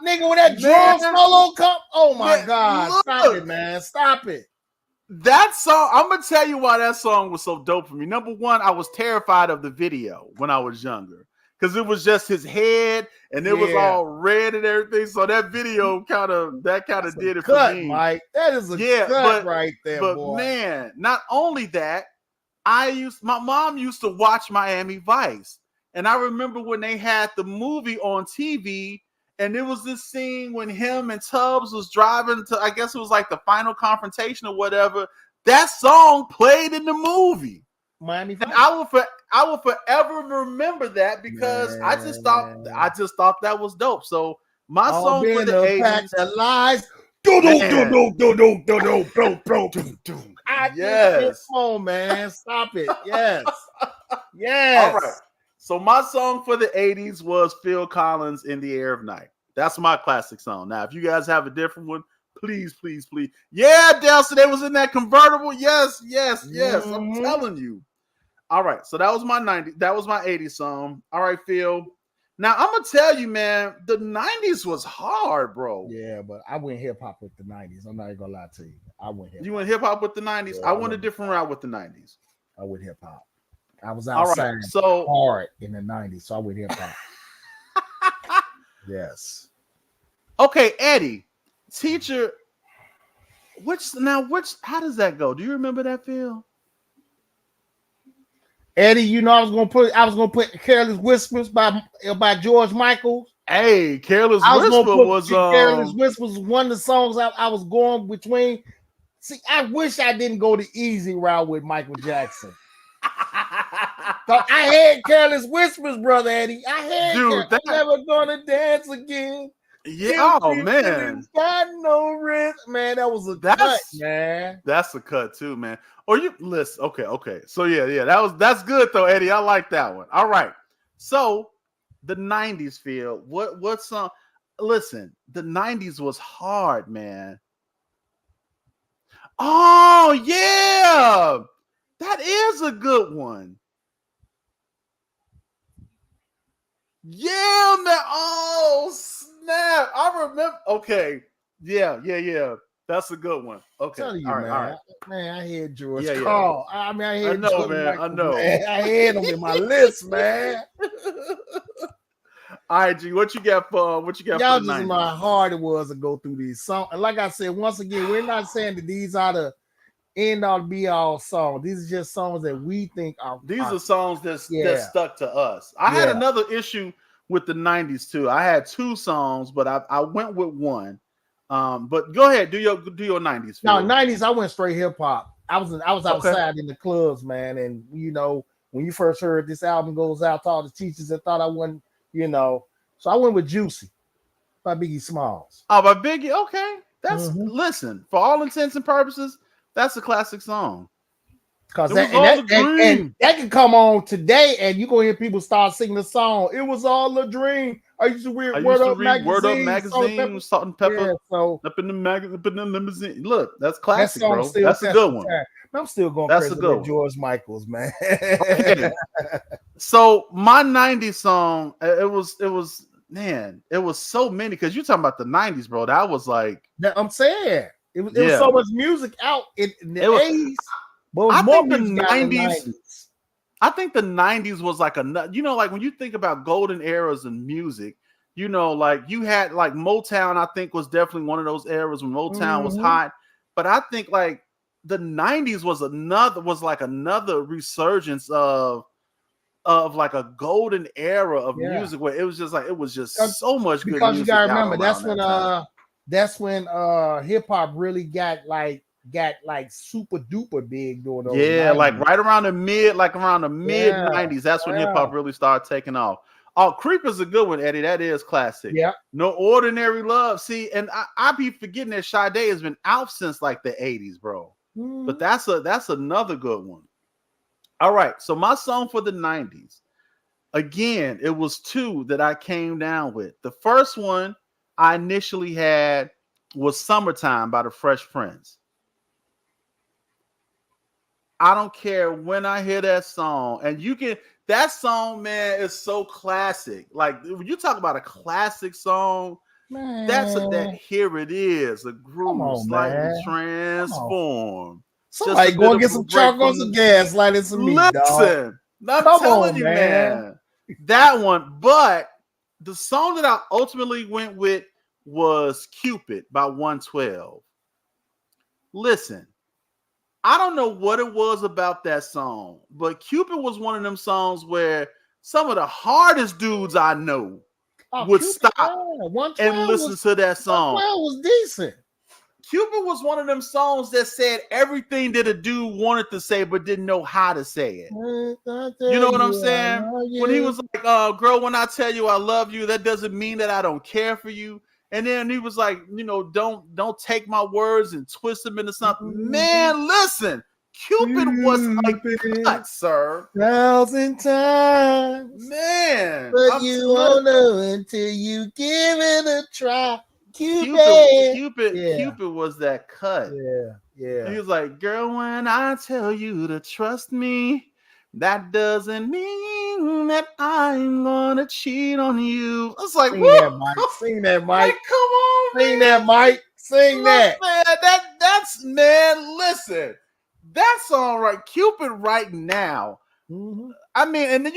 Nigga, when that drum solo come, oh my God. Look. Stop it, man. Stop it. That song, I'm going to tell you why that song was so dope for me. Number one, I was terrified of the video when I was younger because it was just his head and it was all red and everything. So that video kind of did it for me. Mike. That is a cut right there, but boy. Man, not only that, my mom used to watch Miami Vice. And I remember when they had the movie on TV, and there was this scene when him and Tubbs was driving to, I guess it was like the final confrontation or whatever. That song played in the movie. Miami Vice. And I will forever remember that because I just thought that was dope. So my song for the 80s. Lies. Yes. Oh man, stop it. Yes. Yes. All right. So my song for the 80s was Phil Collins' "In the Air of Night." That's my classic song. Now, if you guys have a different one, please. Yeah, Delson, they was in that convertible. Yes. Mm-hmm. I'm telling you. All right. So that was my 90s. That was my 80s song. All right, Phil. Now, I'm going to tell you, man, the 90s was hard, bro. Yeah, but I went hip-hop with the 90s. I'm not even going to lie to you. I went hip-hop. You went hip-hop with the 90s? Yeah, I went a different route with the 90s. I went hip-hop. I was outside hard in the 90s, so I went hip-hop. Yes. Okay, Eddie, teacher, how does that go? Do you remember that, Phil? Eddie, you know I was gonna put Careless Whispers by George Michael. Hey, Careless Whispers was one of the songs I was going between. See, I wish I didn't go the easy route with Michael Jackson. So I had Careless Whispers, brother Eddie. I had I'm never gonna dance again. Yeah, oh man. Got no risk. Man, that was a cut, man. That's a cut too, man. Or you listen. Okay. So yeah. That's good though, Eddie. I like that one. All right. So the 90s, Phil. What song? Listen, the 90s was hard, man. Oh yeah. That is a good one. Yeah, man. Oh, snap. I remember. Okay. Yeah. That's a good one. Okay. All right. Man, I had George Carl. I mean, I had George man. I know. Man. I had him in my list, man. All right, G. What you got for Y'all the just 90s? know how hard it was to go through these songs. And like I said, once again, we're not saying that these are the end all be all songs. These are just songs that we think are. These are songs that stuck to us. I had another issue with the 90s too. I had two songs, but I went with one. But go ahead, do your 90s. No, 90s. I went straight hip hop. I was outside in the clubs, man, and you know when you first heard this album goes out to all the teachers that thought I wasn't, you know, so I went with Juicy by Biggie Smalls. Oh, by Biggie. Okay, that's listen. For all intents and purposes, that's a classic song. Because that can come on today, and you gonna hear people start singing the song. It was all a dream. I used to read Word Up magazine, Salt and Pepper. Yeah, so up in the magazine, up in the limousine. Look, that's classic, bro. That's a good one. I'm still going crazy with George Michaels, man. Okay. So my 90s song, it was so many because you're talking about the 90s, bro. That was like I'm saying it was so much music out in the 80s. But it was I more think the music out in the 90s. 90s. I think the 90s was like like when you think about golden eras in music, like you had like Motown, I think was definitely one of those eras when Motown was hot. But I think like the 90s was like another resurgence of like a golden era of music where it was just so much good because music. You gotta out remember that's when hip hop really got super duper big during those 90s. Like right around the mid 90s, that's when hip hop really started taking off. Oh, Creep is a good one, Eddie. That is classic. Yeah. No Ordinary Love. See, and I be forgetting that Sade has been out since like the 80s, bro. But that's another good one. All right. So my song for the 90s, again, it was two that I came down with. The first one I initially had was Summertime by the Fresh Prince. I don't care when I hear that song, and that song, man, is so classic. Like when you talk about a classic song, man, that Here It Is, a groove slightly transformed. Somebody go and get some charcoal, some gas, light and some meat, dog. I'm telling you, man, that one. But the song that I ultimately went with was Cupid by 112. Listen. I don't know what it was about that song, but Cupid was one of them songs where some of the hardest dudes I know would stop and listen to that song. 112 was decent. Cupid was one of them songs that said everything that a dude wanted to say but didn't know how to say it. You know what I'm saying? When he was like, girl, when I tell you I love you, that doesn't mean that I don't care for you. And then he was like, don't take my words and twist them into something. Man, listen, Cupid was like cut, sir. 1,000 times. Man. But you won't know until you give it a try. Cupid was that cut. Yeah. He was like, girl, when I tell you to trust me, that doesn't mean that I'm gonna cheat on you. It's like, sing that, Mike. Like, come on, sing that, Mike. Sing that. Man, listen. That song, right? Cupid right now. I mean, and then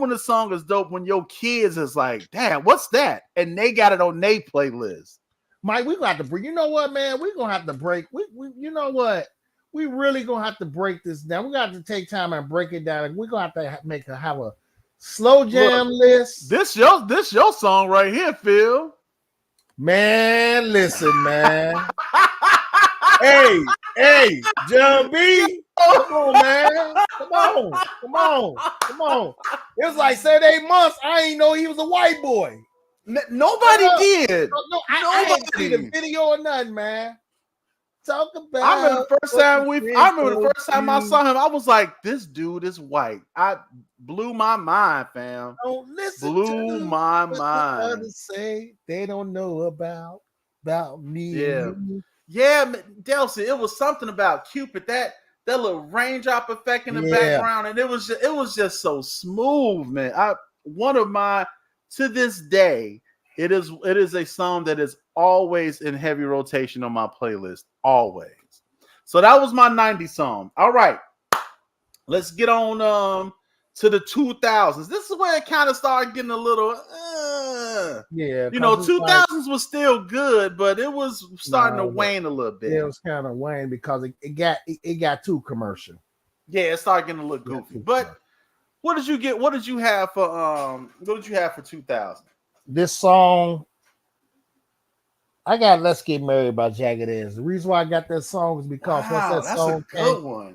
when the song is dope when your kids is like, damn, what's that? And they got it on their playlist. Mike, we gonna have to break. You know what, man? We're gonna have to break. You know what? We really gonna have to break this down. We're gonna have to take time and break it down. We're gonna have to have a slow jam list. This your song right here, Phil. Man, listen, man. hey, John B. Come on, man. Come on. It was like 7, 8 months. I ain't know he was a white boy. Nobody did. No, I didn't see the video or nothing, man. Talk about. I remember the first time I saw him, I was like, "This dude is white." I blew my mind, fam. Don't listen. Blew my mind. Others say they don't know about me. Yeah, Delcy. It was something about Cupid that little raindrop effect in the background, and it was just so smooth, man. To this day, it is a song that is always in heavy rotation on my playlist. Always. So that was my 90s song. All right. Let's get on to the 2000s. This is where it kind of started getting a little 2000s was still good, but it was starting to wane a little bit. Yeah, it was kind of wane because it got too commercial. Yeah, it started getting a little goofy. But what did you get? What did you have for 2000? This song, I got "Let's Get Married" by Jagged Edge. The reason why I got that song is because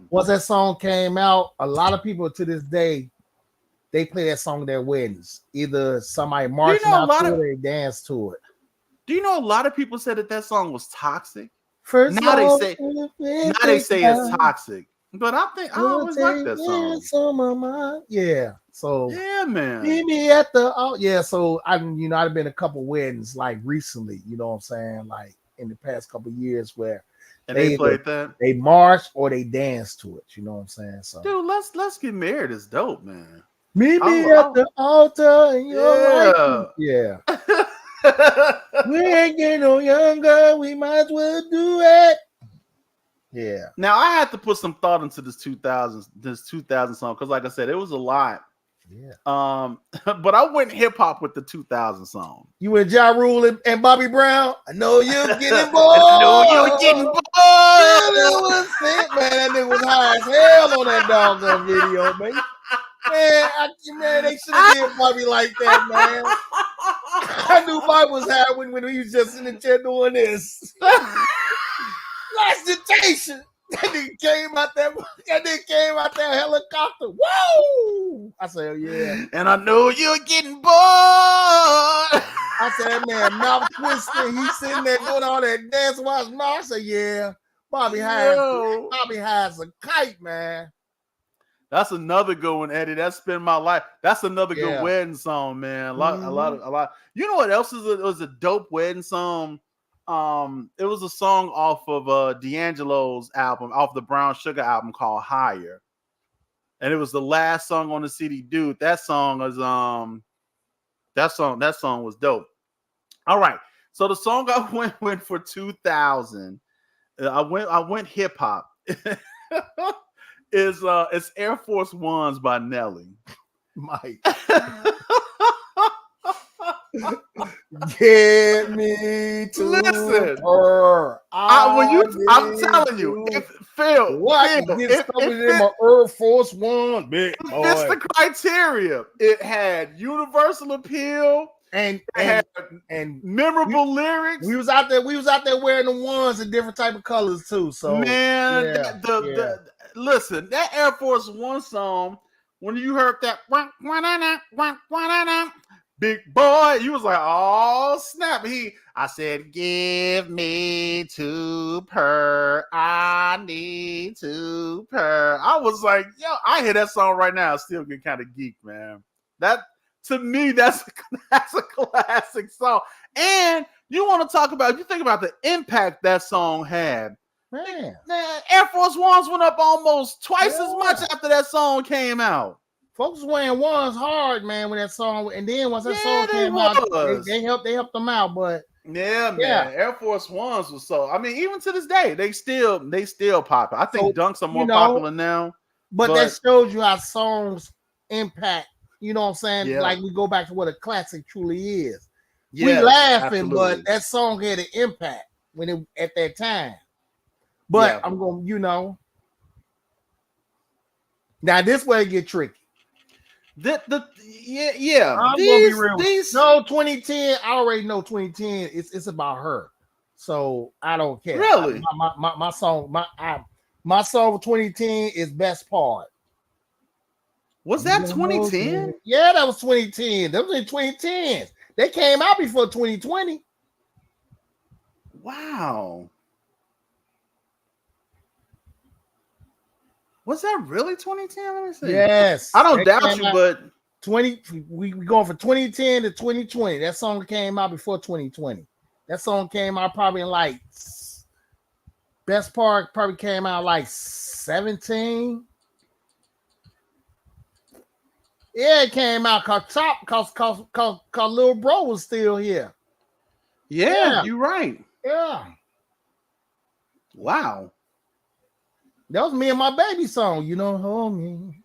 once that song came out, a lot of people to this day they play that song at their weddings. Either somebody marching out to it or they dance to it. Do you know a lot of people said that song was toxic? Now they say it's toxic. But I always like that song. Yeah. So yeah, man. Meet me at the So I've been a couple weddings like recently. You know what I'm saying? Like in the past couple years where they played that. They march or they dance to it. You know what I'm saying? So dude, let's get married is dope, man. Meet me at the altar and yeah. We ain't getting no younger. We might as well do it. Yeah. Now I had to put some thought into this 2000 song because, like I said, it was a lot. Yeah. But I went hip hop with the 2000 song. You and Ja Rule and Bobby Brown. I know you're getting bored. I know you're getting bored. Yeah, that was it, man. That nigga was high as hell on that doggone video, man. Man, they should have did Bobby like that, man. I knew Bobby was high when he was just in the chair doing this. Last dictation. That nigga came out that helicopter. Whoa! I said, yeah. And I know you're getting bored. I said, that man mouth twisting. He's sitting there doing all that dance while his mouth. I said, yeah. Bobby has a kite, man. That's another good one, Eddie. That's Spend My Life. That's another good wedding song, man. A lot. You know what else was a dope wedding song? It was a song off of D'Angelo's album, off the Brown Sugar album called Higher. And it was the last song on the CD. Dude, that song was that song was dope. All right. So the song I went for 2000, I went hip hop. It's Air Force Ones by Nelly. Mike. Get me to her. I'm telling you, Phil, get something in my Air Force One, big boy. It's the criteria. It had universal appeal and memorable lyrics. We was out there wearing the ones in different type of colors too. So man, listen, that Air Force One song, when you heard that big boy, you was like, oh snap. I said, give me to purr. I need to purr. I was like, yo, I hear that song right now. I still get kind of geek, man. That to me, that's a classic song. And you want to talk about, you think about the impact that song had. Man, Air Force Ones went up almost twice as much after that song came out. Folks wearing ones hard, man, with that song. And then once that song came out, they helped them out. But man, Air Force Ones was so. I mean, even to this day, they still popular. I think Dunks are more popular now. But that shows you how songs impact. You know what I'm saying? Yeah. Like we go back to what a classic truly is. Yes, we laughing, absolutely. but that song had an impact at that time. But I'm going, now this way it get tricky. I'm gonna be real. 2010. I already know 2010. It's about her, so I don't care. Really, my song, my song for 2010 is Best Part. Was that 2010? Yeah, that was 2010. That was in 2010. They came out before 2020. Wow. Was that really 2010? Let me see. Yes. I don't doubt you, but we going from 2010 to 2020. That song came out before 2020. That song came out probably in like Best Part probably came out like 17. Yeah, it came out cause Lil Bro was still here. Yeah, you're right. Yeah. Wow. That was me and my baby song. You don't hold me.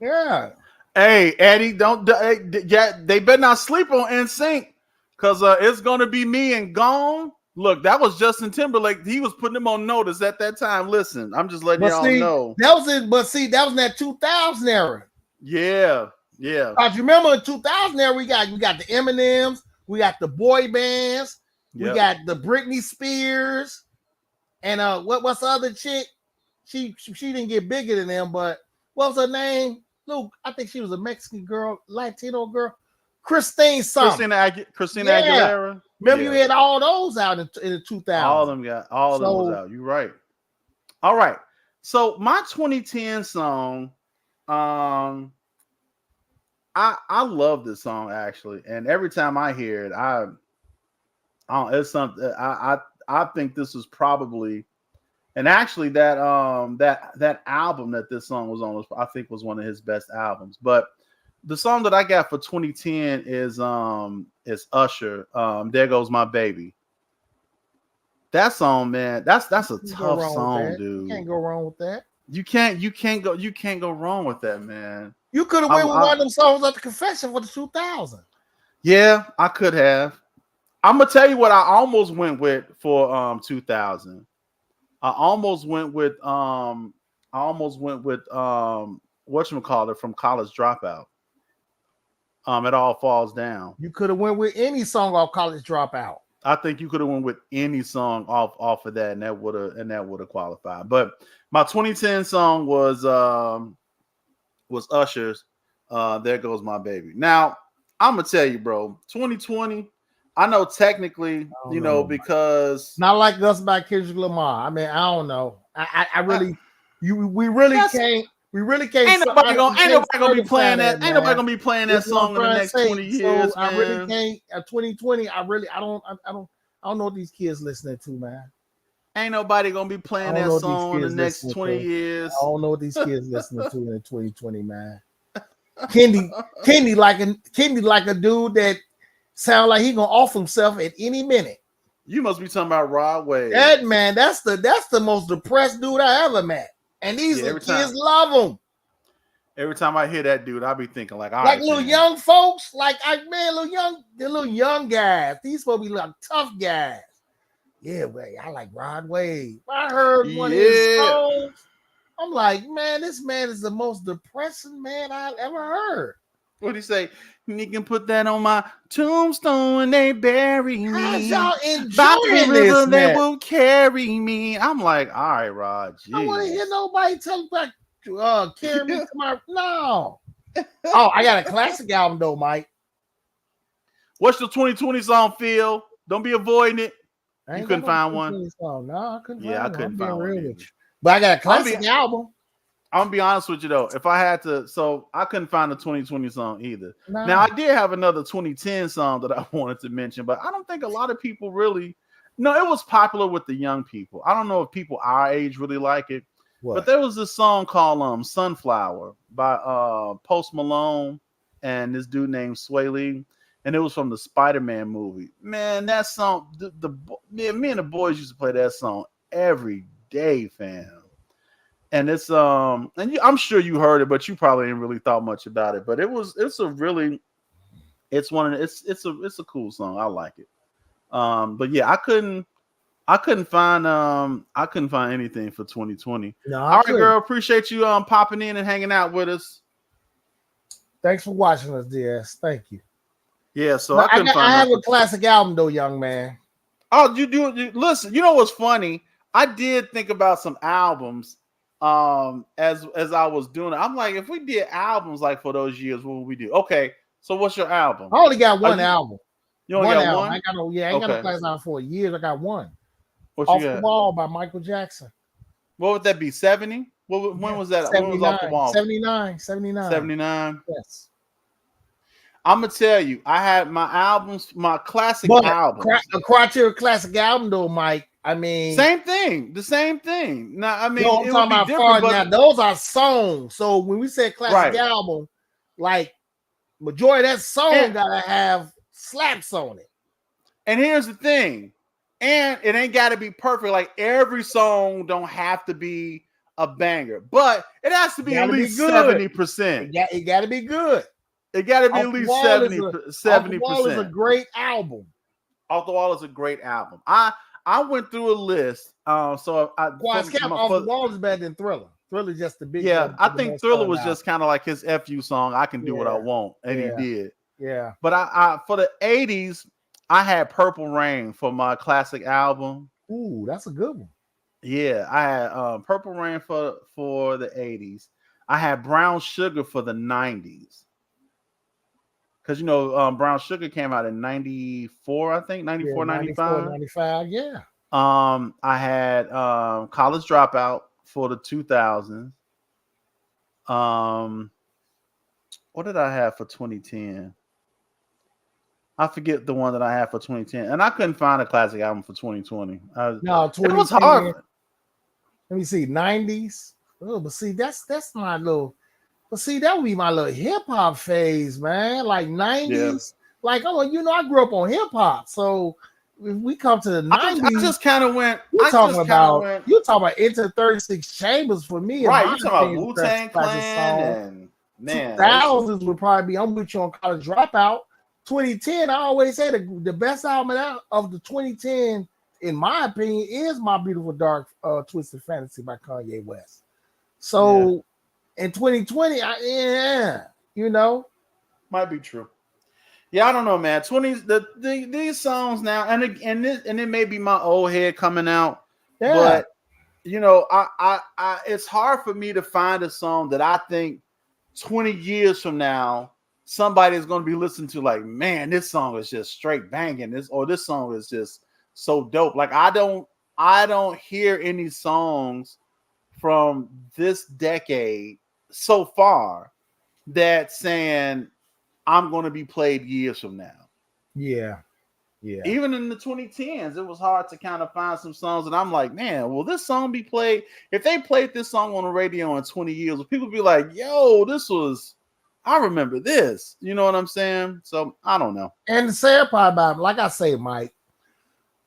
Yeah. Hey, Eddie, they better not sleep on NSYNC because it's gonna be me and Gone. Look, that was Justin Timberlake. He was putting them on notice at that time. Listen, I'm just letting y'all know. That was it. But see, that was in that 2000 era. Yeah. If you remember in 2000 era, we got the Eminems, we got the boy bands, we got the Britney Spears, and what's the other chick? She didn't get bigger than them, but what was her name? Luke, I think she was a Mexican girl, Latino girl. Christina Aguilera. Remember you had all those out in the 2000s. All of them was out. You're right. All right. So my 2010 song, I love this song actually, and every time I hear it, it's something I think this was probably. And actually, that album that this song was on I think was one of his best albums. But the song that I got for 2010 is Usher. There Goes My Baby. That song, man, that's a You can't go tough wrong with song, that. You dude. can't go wrong with that. You can't go wrong with that, man. You could have went with one of them songs at the confession for the 2000. Yeah, I could have. I'm gonna tell you what I almost went with for 2000. I almost went with whatchamacallit from College Dropout. It all falls down. You could have went with any song off College Dropout. I think you could have went with any song off of that, and that would have qualified. But my 2010 song was Usher's "There Goes My Baby." Now I'm gonna tell you, bro, 2020. I know technically, because not like Us by Kendrick Lamar. I mean, I don't know. I really, we really can't. We really can't. Ain't nobody gonna be playing that. Ain't nobody gonna be playing that song in the next 20 years. So man. I really can't. 2020. I don't know what these kids listening to, man. Ain't nobody gonna be playing that song in the next 20 years. I don't know what these kids listening to in 2020, man. Kendi like a dude that sound like he gonna off himself at any minute. You must be talking about Rod Wave. That man, that's the most depressed dude I ever met. And these kids love him. Every time I hear that dude, I be thinking like little young folks, the little young guys. These supposed to be like tough guys. Yeah, wait, I like Rod Wave. I heard one of his songs. I'm like, man, this man is the most depressing man I've ever heard. What'd he say? You can put that on my tombstone when they bury me. How's y'all enjoying this, they will carry me. I'm like, all right, Rod. Geez. I don't want to hear nobody tell about carry me to my no. Oh, I got a classic album though, Mike. What's the 2020 song, Phil? Don't be avoiding it. You couldn't find one. No, I couldn't. Yeah, I couldn't find one. But I got a classic album. I'm gonna be honest with you though. If I had to, so I couldn't find a 2020 song either. No. Now I did have another 2010 song that I wanted to mention, but I don't think a lot of people really. No, it was popular with the young people. I don't know if people our age really like it. What? But there was this song called "Sunflower" by Post Malone and this dude named Sway Lee, and it was from the Spider-Man movie. Man, that song, me and the boys used to play that song every day, fam. And it's I'm sure you heard it, but you probably didn't really thought much about it. But it's a cool song. I like it. But yeah, I couldn't find anything for 2020. No, all right, girl. Appreciate you popping in and hanging out with us. Thanks for watching us, DS. Thank you. Yeah, so I have a classic album though, young man. Oh, you listen, you know what's funny? I did think about some albums as I was doing it. I'm like, if we did albums like for those years, what would we do? Okay, so what's your album? I only got one album. You only got one? I ain't got a classic album for years. I got one. What Off you got? the Wall by Michael Jackson. What would that be? 70? When was that? 79, when was Off the Wall? 79. 79. Yes. I'm gonna tell you, I had my albums, my classic albums. A criteria classic album, though, Mike. I mean, the same thing. Now, I mean, I'm talking about far now. Those are songs. So when we say classic album, like majority of that song gotta have slaps on it. And here's the thing, and it ain't got to be perfect. Like every song don't have to be a banger, but it has to be at least 70%. It got to be good. It got to be at least 70%. Off the Wall is a great album. Off the Wall is a great album. I went through a list. Off the Wall is better than Thriller. Thriller just the big. Yeah, I think Thriller was just kind of like his FU song. I can do what I want, and he did. Yeah. But I for the 80s, I had Purple Rain for my classic album. Ooh, that's a good one. Yeah, I had Purple Rain for the 80s. I had Brown Sugar for the 90s. Because, Brown Sugar came out in 94, I think, 94, 95. 95, yeah. I had College Dropout for the 2000s. What did I have for 2010? I forget the one that I had for 2010. And I couldn't find a classic album for 2020. It was hard. Let me see, 90s. Oh, but see, that's my little... But see, that would be my little hip hop phase, man. Like 90s. Yeah. Like, I grew up on hip hop. So if we come to the I 90s, just kind of went. you're talking about Enter 36 Chambers for me. Right, you're talking about Wu-Tang Clan song. and man, 2000s would probably be I'm with you on College Dropout. 2010, I always say the best album out of the 2010, in my opinion, is My Beautiful Dark Twisted Fantasy by Kanye West. So in 2020, might be true. Yeah, I don't know, man. 20s, these songs now, and it may be my old head coming out, but I it's hard for me to find a song that I think 20 years from now somebody is going to be listening to like, man, this song is just straight banging. This song is just so dope. Like I don't hear any songs from this decade so far that saying I'm going to be played years from now. Yeah. Even in the 2010s, it was hard to kind of find some songs that I'm like, man, will this song be played? If they played this song on the radio in 20 years, will people be like, yo, I remember this. You know what I'm saying? So I don't know. And the sad part about it, like I say, Mike,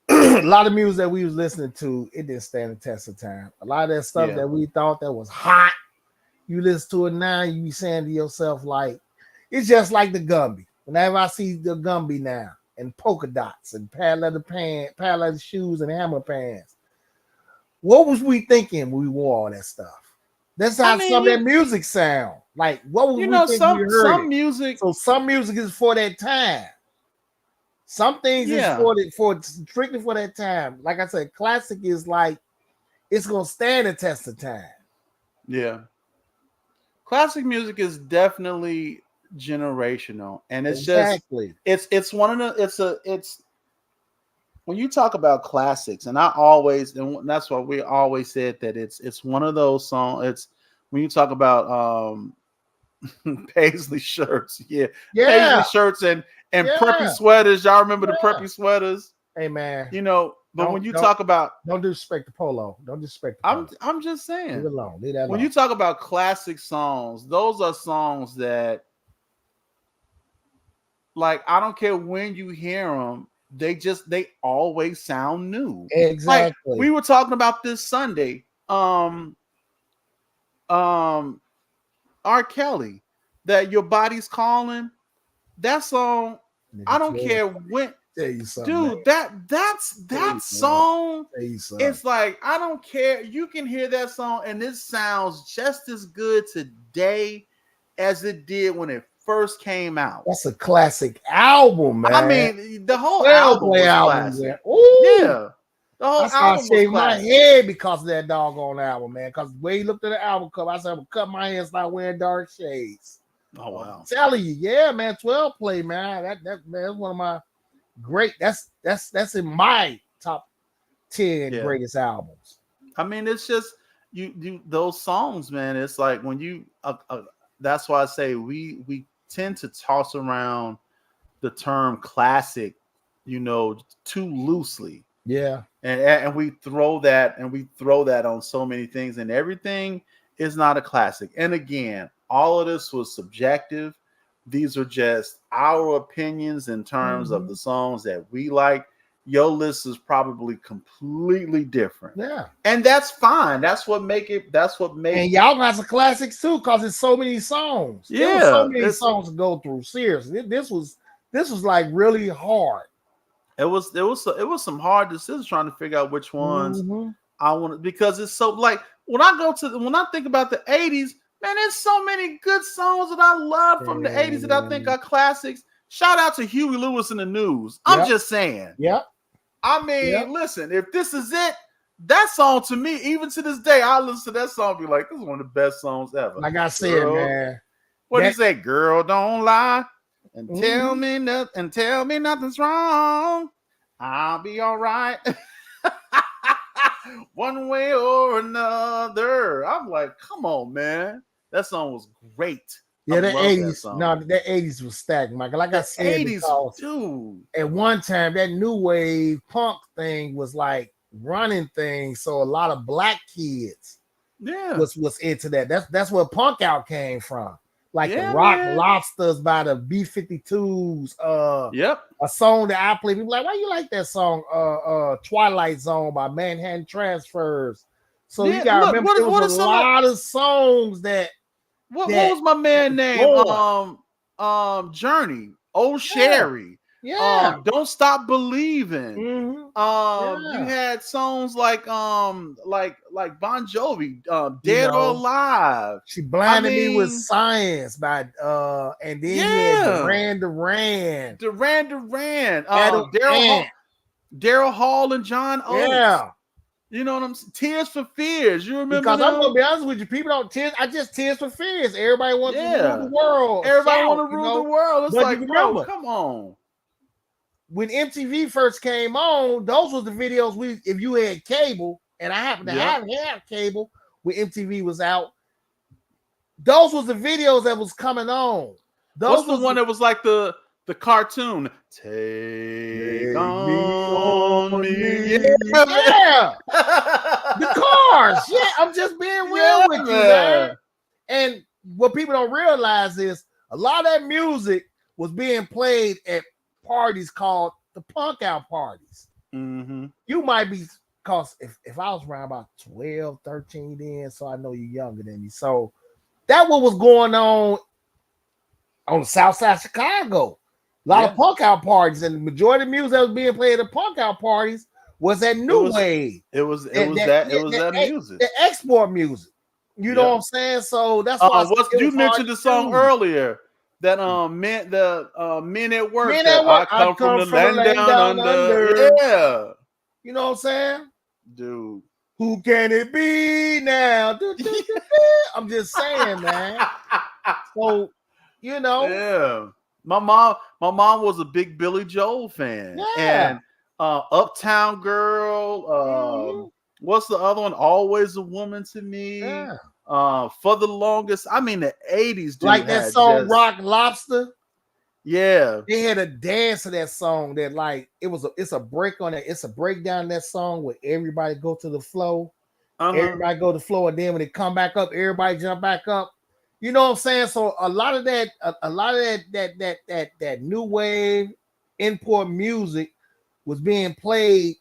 a lot of music that we was listening to, it didn't stand the test of time. A lot of that stuff that we thought that was hot, you listen to it now, you be saying to yourself, like, it's just like the Gumby. Whenever I see the Gumby now, and polka dots and pad leather shoes and hammer pants, what was we thinking when we wore all that stuff? That's how some of that music sound. Like, what was we thinking we heard? Some music. So some music is for that time. Some things is for strictly for that time. Like I said, classic is like it's gonna stand the test of time. Yeah, classic music is definitely generational, and it's just it's one of the it's when you talk about classics, and that's why we always said that it's one of those songs. It's when you talk about paisley shirts, paisley shirts and preppy sweaters. Y'all remember the preppy sweaters? Hey man, but when you talk about don't disrespect the polo. Don't disrespect the polo. I'm just saying. Leave it alone. Leave that alone. When you talk about classic songs, those are songs that, like, I don't care when you hear them, they always sound new. Exactly. Like, we were talking about this Sunday. R. Kelly, that Your Body's Calling. That song, I don't care when. Dude, that song, it's like, I don't care. You can hear that song and it sounds just as good today as it did when it first came out. That's a classic album, man. I mean, the whole album was classic. Yeah. The whole album was shaved my head because of that doggone album, man. Because the way he looked at the album cover, I said, I'm gonna cut my hair and start wearing dark shades. Oh wow. I'm telling you, yeah, man, 12 play, man. That man, that's one of my great. That's in my top 10 greatest albums. I mean, it's just you those songs, man. It's like when you that's why I say we tend to toss around the term classic, too loosely. Yeah. And we throw that on so many things, and everything is not a classic. And again, all of this was subjective. These are just our opinions in terms of the songs that we like. Your list is probably completely different. Yeah. And that's fine. That's what make and y'all got some classics too, because there's so many songs. Yeah. So many songs to go through. Seriously. This was like really hard. It was some hard decisions trying to figure out which ones I want, because it's so, like, when I think about the 80s, man, there's so many good songs that I love from the 80s that I think are classics. Shout out to Huey Lewis and the News. I'm just saying. Yep. I mean, listen, if this is it, that song to me, even to this day, I listen to that song and be like, this is one of the best songs ever. Like I said, man. What do you say? Girl, don't lie and tell me nothing's wrong. I'll be all right. One way or another. I'm like, come on, man. That song was great. Yeah, the 80s. No, the 80s was stacked, Michael. Like I said, 80s, dude. At one time, that new wave punk thing was like running things. So a lot of black kids was into that. That's where punk out came from. like the Yeah, Rock man. Lobsters by the B-52s. Yep. A song that I play. People like, why you like that song? Twilight Zone by Manhattan Transfers. So you Yeah. gotta Look, remember, it what was is a some of lot of songs that what was my man name? Lord. Journey. Oh Yeah. Sherry. Yeah. Don't Stop Believing. Mm-hmm. You had songs like Bon Jovi, You Dead or know, Alive. She Blinded Me with mean, Science by and then you had yeah, Duran. Duran, Adam Ant. Daryl Hall and John Oates. Yeah. You know what I'm saying? Tears for Fears. You remember Because I'm them? gonna be honest with you, people don't tears. I just tears for fears. Everybody wants to rule the Yeah. world. Everybody Shout, want to rule the world. It's But you like, bro, remember, come on. when MTV first came on, those was the videos if you had cable, and I happened to have cable when MTV was out, those was the videos that was coming on. What's the one that was like the cartoon? Take on me. Yeah. The Cars. Yeah, I'm just being real with you, man. And what people don't realize is a lot of that music was being played at parties called the punk out parties. Mm-hmm. You might be, because if I was around about 12, 13 then, so I know you're younger than me. So that what was going on the south side of Chicago. A lot of punk out parties, and the majority of music that was being played at punk out parties was that new wave. It was that music. The export music. You know what I'm saying? So that's why you mentioned the song earlier that men at work. I come from the land down under. Yeah. You know what I'm saying? Dude. Who can it be now? I'm just saying, man. So, you know. Yeah. My mom was a big Billy Joel fan. Yeah. And Uptown Girl, what's the other one? Always a Woman to Me. Yeah. For the longest, I mean the 80s, dude, like that song Rock Lobster. Yeah. They had a dance to that song that like it's a break on it. It's a breakdown that song where everybody go to the flow. Everybody go to the flow, and then when they come back up, everybody jump back up. You know what I'm saying? So a lot of that new wave import music was being played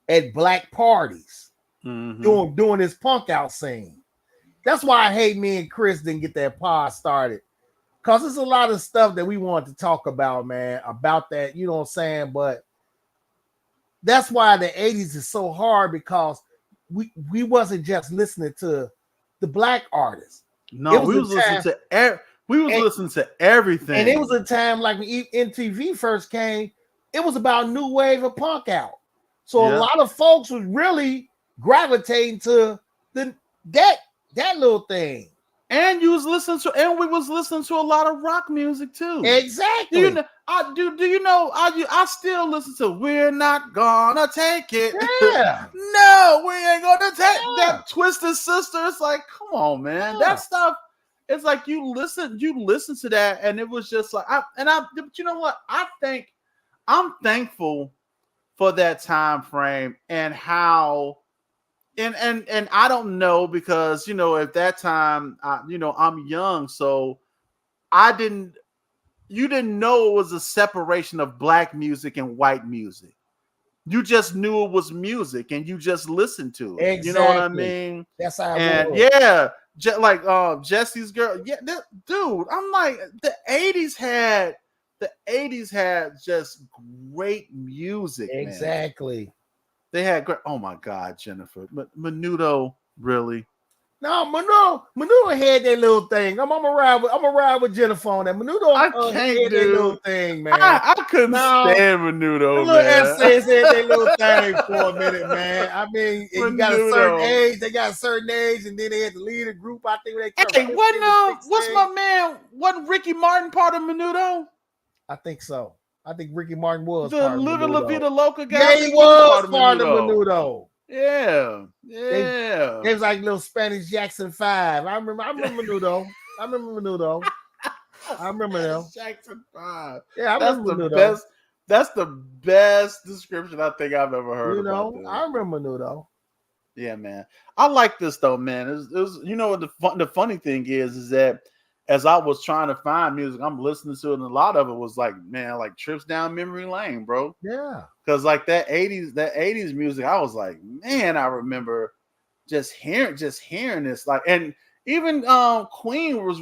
at black parties doing this punk out scene. That's why I hate me and Chris didn't get that pod started. Because there's a lot of stuff that we want to talk about, man, about that, you know what I'm saying? But that's why the 80s is so hard, because we wasn't just listening to the black artists. No, we was listening to everything. And it was a time like when MTV first came, it was about new wave of punk out. So a lot of folks was really gravitating to that little thing. And we was listening to a lot of rock music too. Exactly. Do you know I still listen to We're Not Gonna Take It. Yeah. No, we ain't gonna take that Twisted Sister. It's like, come on, man. Yeah. That stuff, it's like you listen to that, and it was just like but you know what? I'm thankful for that time frame and how. And I don't know, because, you know, at that time, I'm young, so you didn't know it was a separation of black music and white music. You just knew it was music and you just listened to it. Exactly. You know what I mean? That's how it was. Yeah, like Jesse's Girl. Yeah, dude, I'm like, the 80s had just great music. Exactly. Man. They had great. Oh my God, Jennifer Menudo, really? No, Menudo had that little thing. I'm gonna ride with Jennifer on that. Menudo I can't had that little thing, man. I couldn't stand Menudo. The little essays had that little thing for a minute, man. I mean, you got a certain age. They got a certain age, and then they had to lead a group. I think they. Hey, what's my man? Wasn't Ricky Martin part of Menudo? I think so. I think Ricky Martin was the part of Living Menudo. La Vida Loca guy. Yeah, he was part of Menudo. Yeah. They was like little Spanish Jackson 5. I remember Menudo. I remember them. Jackson 5. Yeah, I remember Menudo. That's the best description I think I've ever heard. You know, I remember Menudo. Yeah, man. I like this though, man. It was the funny thing is that as I was trying to find music, I'm listening to it, and a lot of it was like, man, like trips down memory lane, bro. Yeah. Because like that 80s music, I was like, man, I remember just hearing this. Like, and even Queen was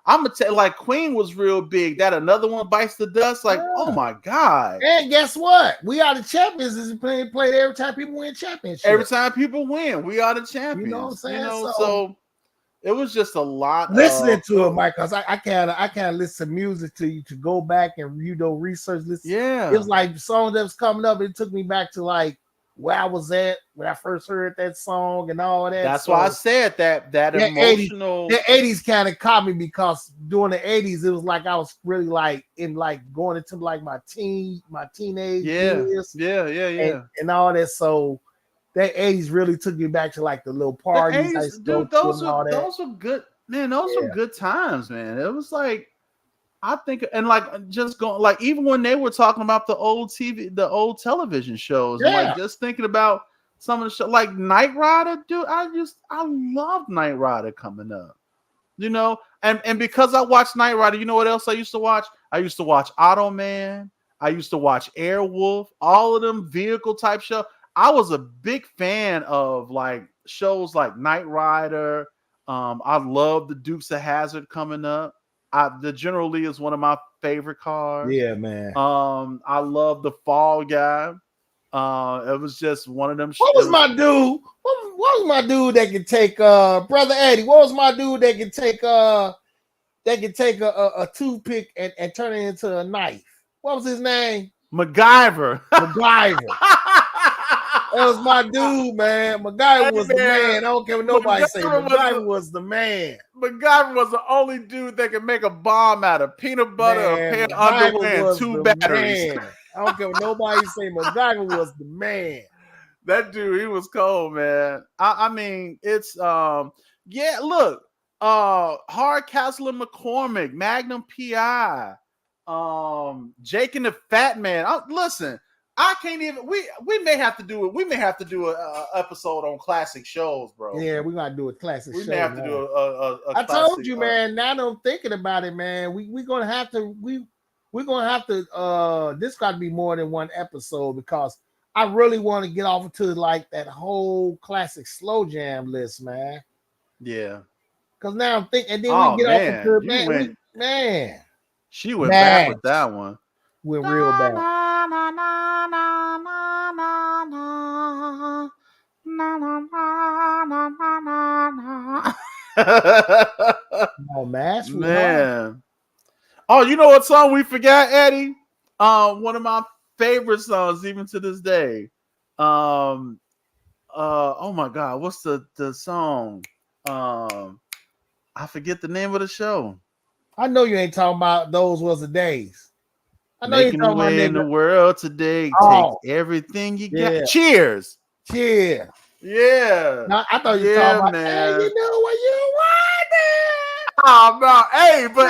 I'm gonna tell, like, Queen was real big. That Another One Bites the Dust. Like, oh Yeah. my God. And guess what? We Are the Champions is played every time people win championships. Every time people win, we are the champions. You know what I'm saying? You know, so it was just a lot listening to it, Mike, because I can't listen to music to go back and research. Listen. Yeah. It was like songs that was coming up. It took me back to like where I was at when I first heard that song and all that. That's why I said that emotional. The 80s kind of caught me because during the 80s, it was like I was really like in like going into like my teenage years. Yeah. And all that. So that 80s really took me back to like the little parties. The 80s, dude, those were good, man. Those were good times, man. It was like, I think, and like just going, like, even when they were talking about the old television shows, and like just thinking about some of the show, like Knight Rider, dude. I loved Knight Rider coming up, you know, and because I watched Knight Rider, you know what else I used to watch? I used to watch Automan. I used to watch Airwolf, all of them vehicle type shows. I was a big fan of like shows like Knight Rider. I love the Dukes of Hazzard coming up. The General Lee is one of my favorite cars. Yeah, man. I love the Fall Guy. It was just one of them. What was my dude? What was my dude that could take Brother Eddie? What was my dude that could take a toothpick and turn it into a knife? What was his name? MacGyver. That was my dude, man. MacGyver was the man. I don't care what nobody say. MacGyver was the man. MacGyver was the only dude that could make a bomb out of peanut butter, a pair of underwear, and 2 batteries. Man. I don't care what nobody say. MacGyver was the man. That dude, he was cold, man. I mean, it's look, Hardcastle and McCormick, Magnum PI, Jake and the Fat Man. Listen. I can't even. We may have to do it. We may have to do a episode on classic shows, bro. Yeah, we gotta do a classic show. We may have to do a I told you, man. Now that I'm thinking about it, man, we're gonna have to. We're gonna have to. This got to be more than one episode because I really want to get off into like that whole classic slow jam list, man. Yeah. Because now I'm thinking, and then we get off into man. She went back with that one. Went real bad. Oh, man. Oh, you know what song we forgot, Eddie? One of my favorite songs, even to this day. Oh my God, what's the song? I forget the name of the show. I know you ain't talking about Those Was the Days. I know Making your way in the world today. Take everything you got. Cheers. Cheers. Yeah. No, I thought you were talking about, hey, you know what you wanted. Oh, no. Hey, but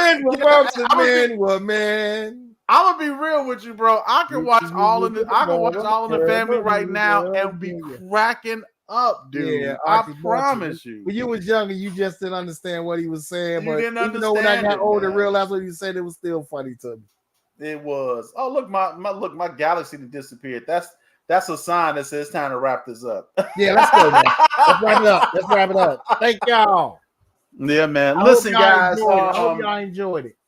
men were men. I'm gonna be real with you, bro. I can watch All in the Family right now and be cracking up, dude. Yeah, I promise you. When you was younger, you just didn't understand what he was saying. You didn't even though when I got older, realized what he said, it was still funny to me. It was. Oh, look, my galaxy disappeared. That's a sign that says it's time to wrap this up. Yeah, let's go, man. Let's wrap it up. Thank y'all. Yeah, man. Listen, guys. I hope y'all enjoyed it.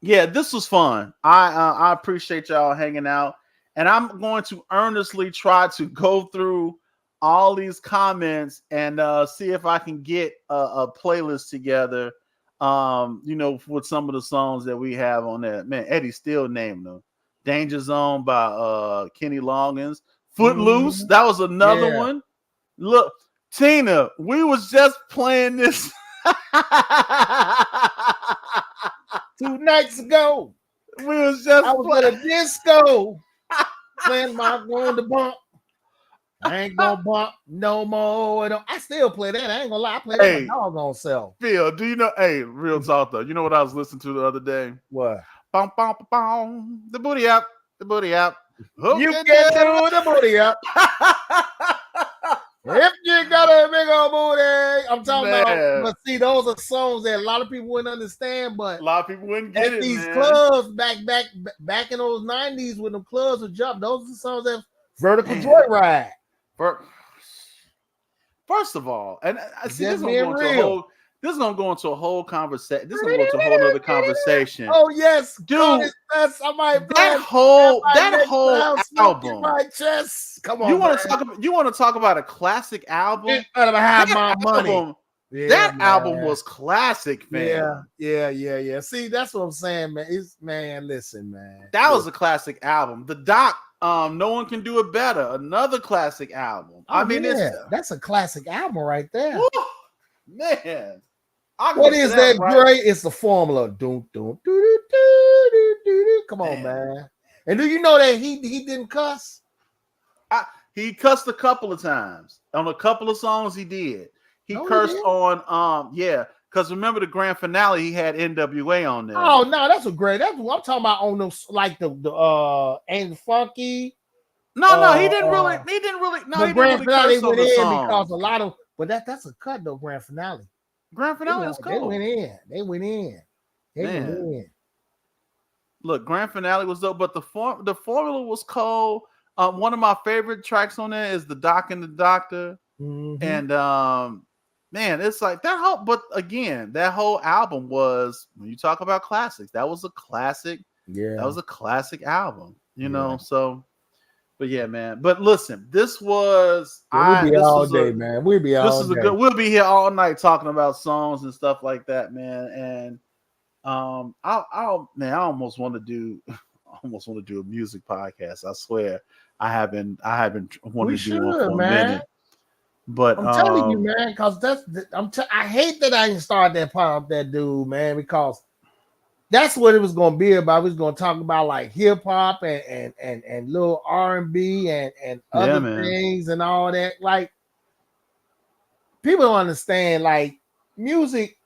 Yeah, this was fun. I appreciate y'all hanging out, and I'm going to earnestly try to go through all these comments and see if I can get a playlist together. With some of the songs that we have on there. Man, Eddie still named them. Danger Zone by Kenny Loggins. Footloose, that was another one. Look, Tina, we was just playing this 2 nights ago. I was at a disco playing my going to bump. I ain't gonna bump no more. I still play that. I ain't gonna lie. I play that my doggone self. Phil, do you know? Hey, real talk though. You know what I was listening to the other day? What? Bum, bum, bum, bum. The booty up. You can do the booty up. If you got a big old booty, I'm talking about. Man. But see, those are songs that a lot of people wouldn't understand. A But lot of people wouldn't get at it, these man. clubs back in those 90s when the clubs would jump, those are the songs that Vertical Man. Joyride. First of all, and I see this Just is gonna being go into a real. whole. This is gonna go into a whole conversation. This is gonna go into a whole other conversation. Oh yes, Dude, God is best. I might that whole album. my chest. Come on, You want to talk about a classic album? Better have my money. That album was classic, man. Yeah. See, that's what I'm saying, man. Listen, man. That was a classic album. The Doc, No One Can Do It Better, another classic album. I mean, that's a classic album right there. Woo, man. What is that, Dre? It's the formula. Doom, doom, doo, doo, doo, doo, doo. Come on, man. And do you know that he didn't cuss? He cussed a couple of times. On a couple of songs he did. He cursed on because remember the grand finale he had NWA on there. Oh no, that's what I'm talking about on those like the Ain't Funky. No, he didn't really no, the grand finale went in because a lot of that's a cut though, grand finale. Grand finale is cool. They went in. Look, grand finale was dope, but the formula was cold. One of my favorite tracks on there is The Doc and the Doctor. Mm-hmm. And man, it's like that whole, but again, that whole album was, when you talk about classics, that was a classic. Yeah. That was a classic album, you know? So, but yeah, man. But listen, this was, we'll be all day, man. We'll be all day. We'll be here all night talking about songs and stuff like that, man. And I almost want to do a music podcast. I swear, I haven't wanted to do one for a minute. But I'm telling you, man, because I hate that I didn't start that part of that dude, man, because that's what it was going to be about. We was going to talk about like hip hop and little R&B and other things and all that. Like, people don't understand, like, music,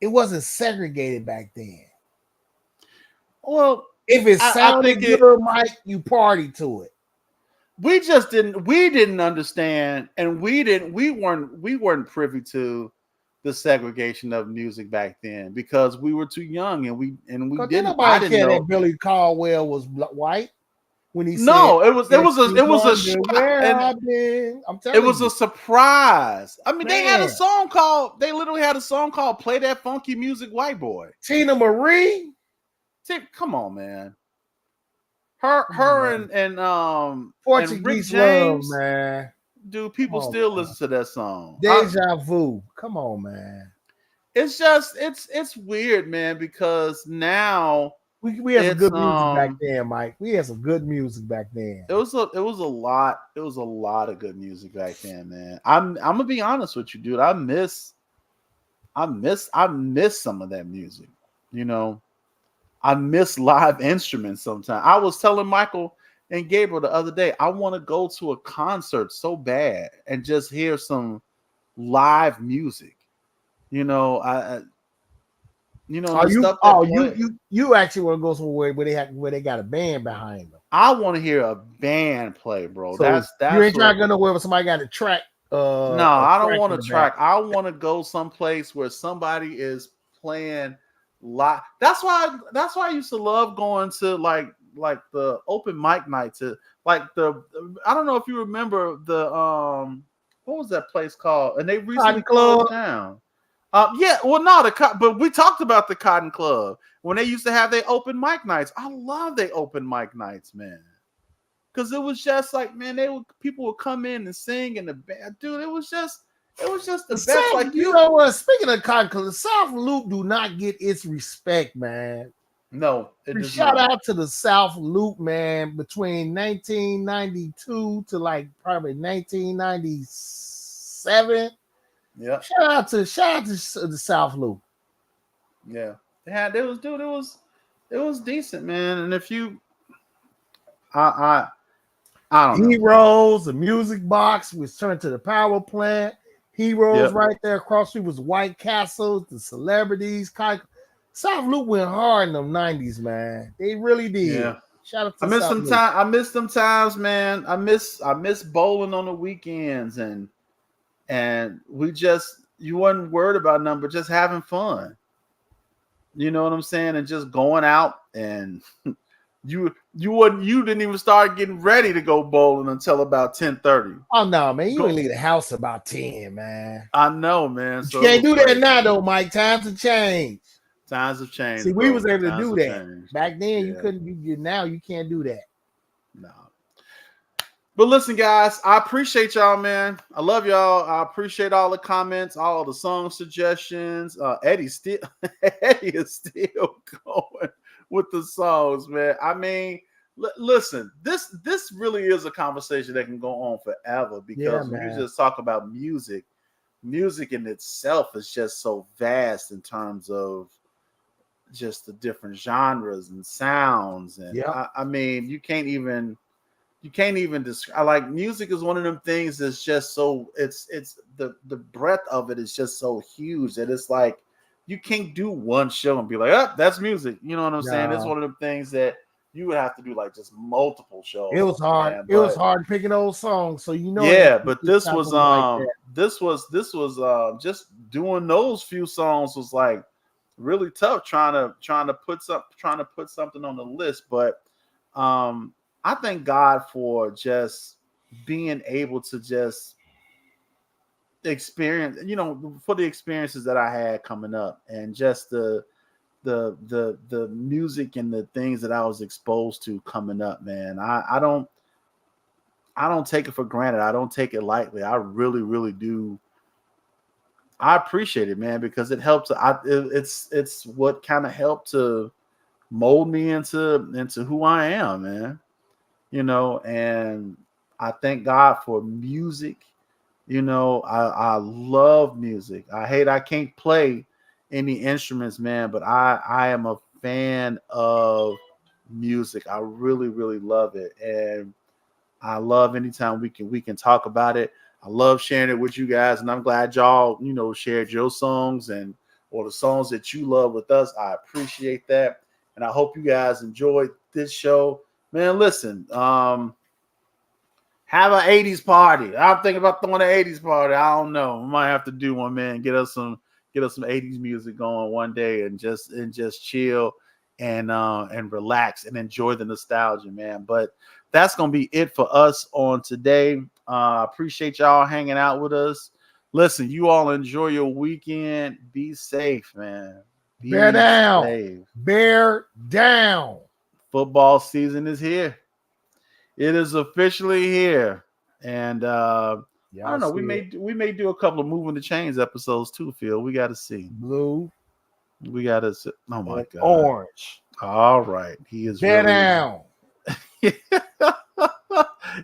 it wasn't segregated back then. Well, if it sounded good, Mike, you party to it. We didn't understand, and we weren't privy to the segregation of music back then because we were too young and we didn't. Nobody cared that Billy Caldwell was white when he said it was a surprise. I mean, they literally had a song called "Play That Funky Music, White Boy." Tina Marie, come on, man. Her and Rick James, love, man. Dude, people still listen to that song. Deja Vu. Come on, man. It's just it's weird, man, because now we had some good music back then, Mike. We had some good music back then. It was a lot of good music back then, man. I'm gonna be honest with you, dude. I miss some of that music, you know. I miss live instruments sometimes. I was telling Michael and Gabriel the other day, I want to go to a concert so bad and just hear some live music. You know, you actually want to go somewhere where they got a band behind them. I want to hear a band play, bro. So that's you ain't trying to go nowhere where somebody got a track. No, I don't want a track. I want to go someplace where somebody is playing live. That's why I used to love going to like the open mic nights. I don't know if you remember the what was that place called? And they recently closed down. But we talked about the Cotton Club when they used to have their open mic nights. I love their open mic nights, man. Because it was just like, man, people would come in and sing in the band. Dude, it was just the best. South, like you know what? Speaking of Cotton Club, the South Loop do not get its respect, man. No, shout out to the South Loop, man. Between 1992 to like probably 1997. Yeah. Shout out to the South Loop. Yeah. It was decent, man. And if you I don't know. Heroes, the Music Box was turned to the Power Plant. Heroes right there across the street was White Castle, the Celebrities. South Loop went hard in the 90s, man. They really did. Yeah. Shout out I to miss South them Beach. time. I miss them times, man. I miss bowling on the weekends, and we just, you wasn't worried about nothing but just having fun. You know what I'm saying? And just going out, and you didn't even start getting ready to go bowling until about 10:30. Oh no, man, you ain't leave the house about 10, man. I know, man. You So can't do that crazy. now, though, Mike. Times have changed. Times have changed. See, we bro. was able to Times do have that changed. back then. You Yeah. couldn't. Now you can't do that. No. But listen, guys, I appreciate y'all, man. I love y'all. I appreciate all the comments, all the song suggestions. Eddie is still going with the songs, man. I mean, listen, this really is a conversation that can go on forever, because when you just talk about music in itself is just so vast in terms of just the different genres and sounds, and I mean, you can't even describe. Like, music is one of them things that's just so, it's the breadth of it is just so huge that it's like you can't do one show and be like, oh, that's music. You know what I'm saying? It's one of them things that you would have to do like just multiple shows. It was hard. Man, it was hard picking those songs, so you know. Yeah, but this was just doing those few songs was like really tough, trying to put something on the list. But I thank God for just being able to just experience, for the experiences that I had coming up, and just the music and the things that I was exposed to coming up, man. I don't take it for granted. I don't take it lightly. I really, really do. I appreciate it, man, because it helps. It's what kind of helped to mold me into who I am, man. And I thank God for music. I love music. I can't play any instruments, man, but I am a fan of music. I really, really love it. And I love anytime we can talk about it. I love sharing it with you guys, and I'm glad y'all, shared your songs or the songs that you love with us. I appreciate that. And I hope you guys enjoyed this show. Man, listen, have an 80s party. I'm thinking about throwing an 80s party. I don't know. We might have to do one, man. Get us some 80s music going one day, and just chill and relax and enjoy the nostalgia, man. But that's gonna be it for us on today. Appreciate y'all hanging out with us. Listen, you all enjoy your weekend. Be safe, man. Bear down. Bear down. Football season is here. It is officially here. And I don't know. We may do a couple of Moving the Chains episodes too, Phil. We got to see. Blue. We got to see. Oh my God. Orange. All right. He is Bear really down.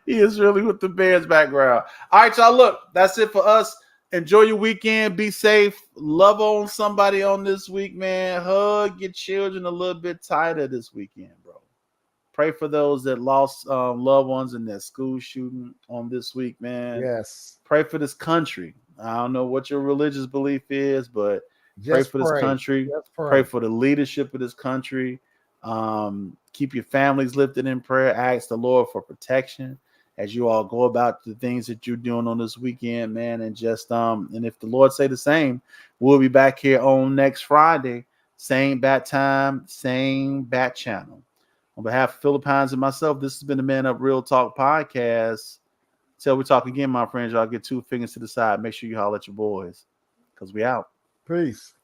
He is really with the Bears background. All right, y'all. Look, that's it for us. Enjoy your weekend. Be safe. Love on somebody on this week, man. Hug your children a little bit tighter this weekend, bro. Pray for those that lost loved ones in that school shooting on this week, man. Yes. Pray for this country. I don't know what your religious belief is, but pray for this country. Pray for the leadership of this country. Keep your families lifted in prayer. Ask the Lord for protection as you all go about the things that you're doing on this weekend, man. And just and if the Lord say the same, we'll be back here on next Friday, same bat time, same bat channel. On behalf of Philippines and myself, this has been the Man Up Real Talk podcast. Till we talk again, my friends, y'all get 2 fingers to the side. Make sure you holler at your boys, because we out. Peace.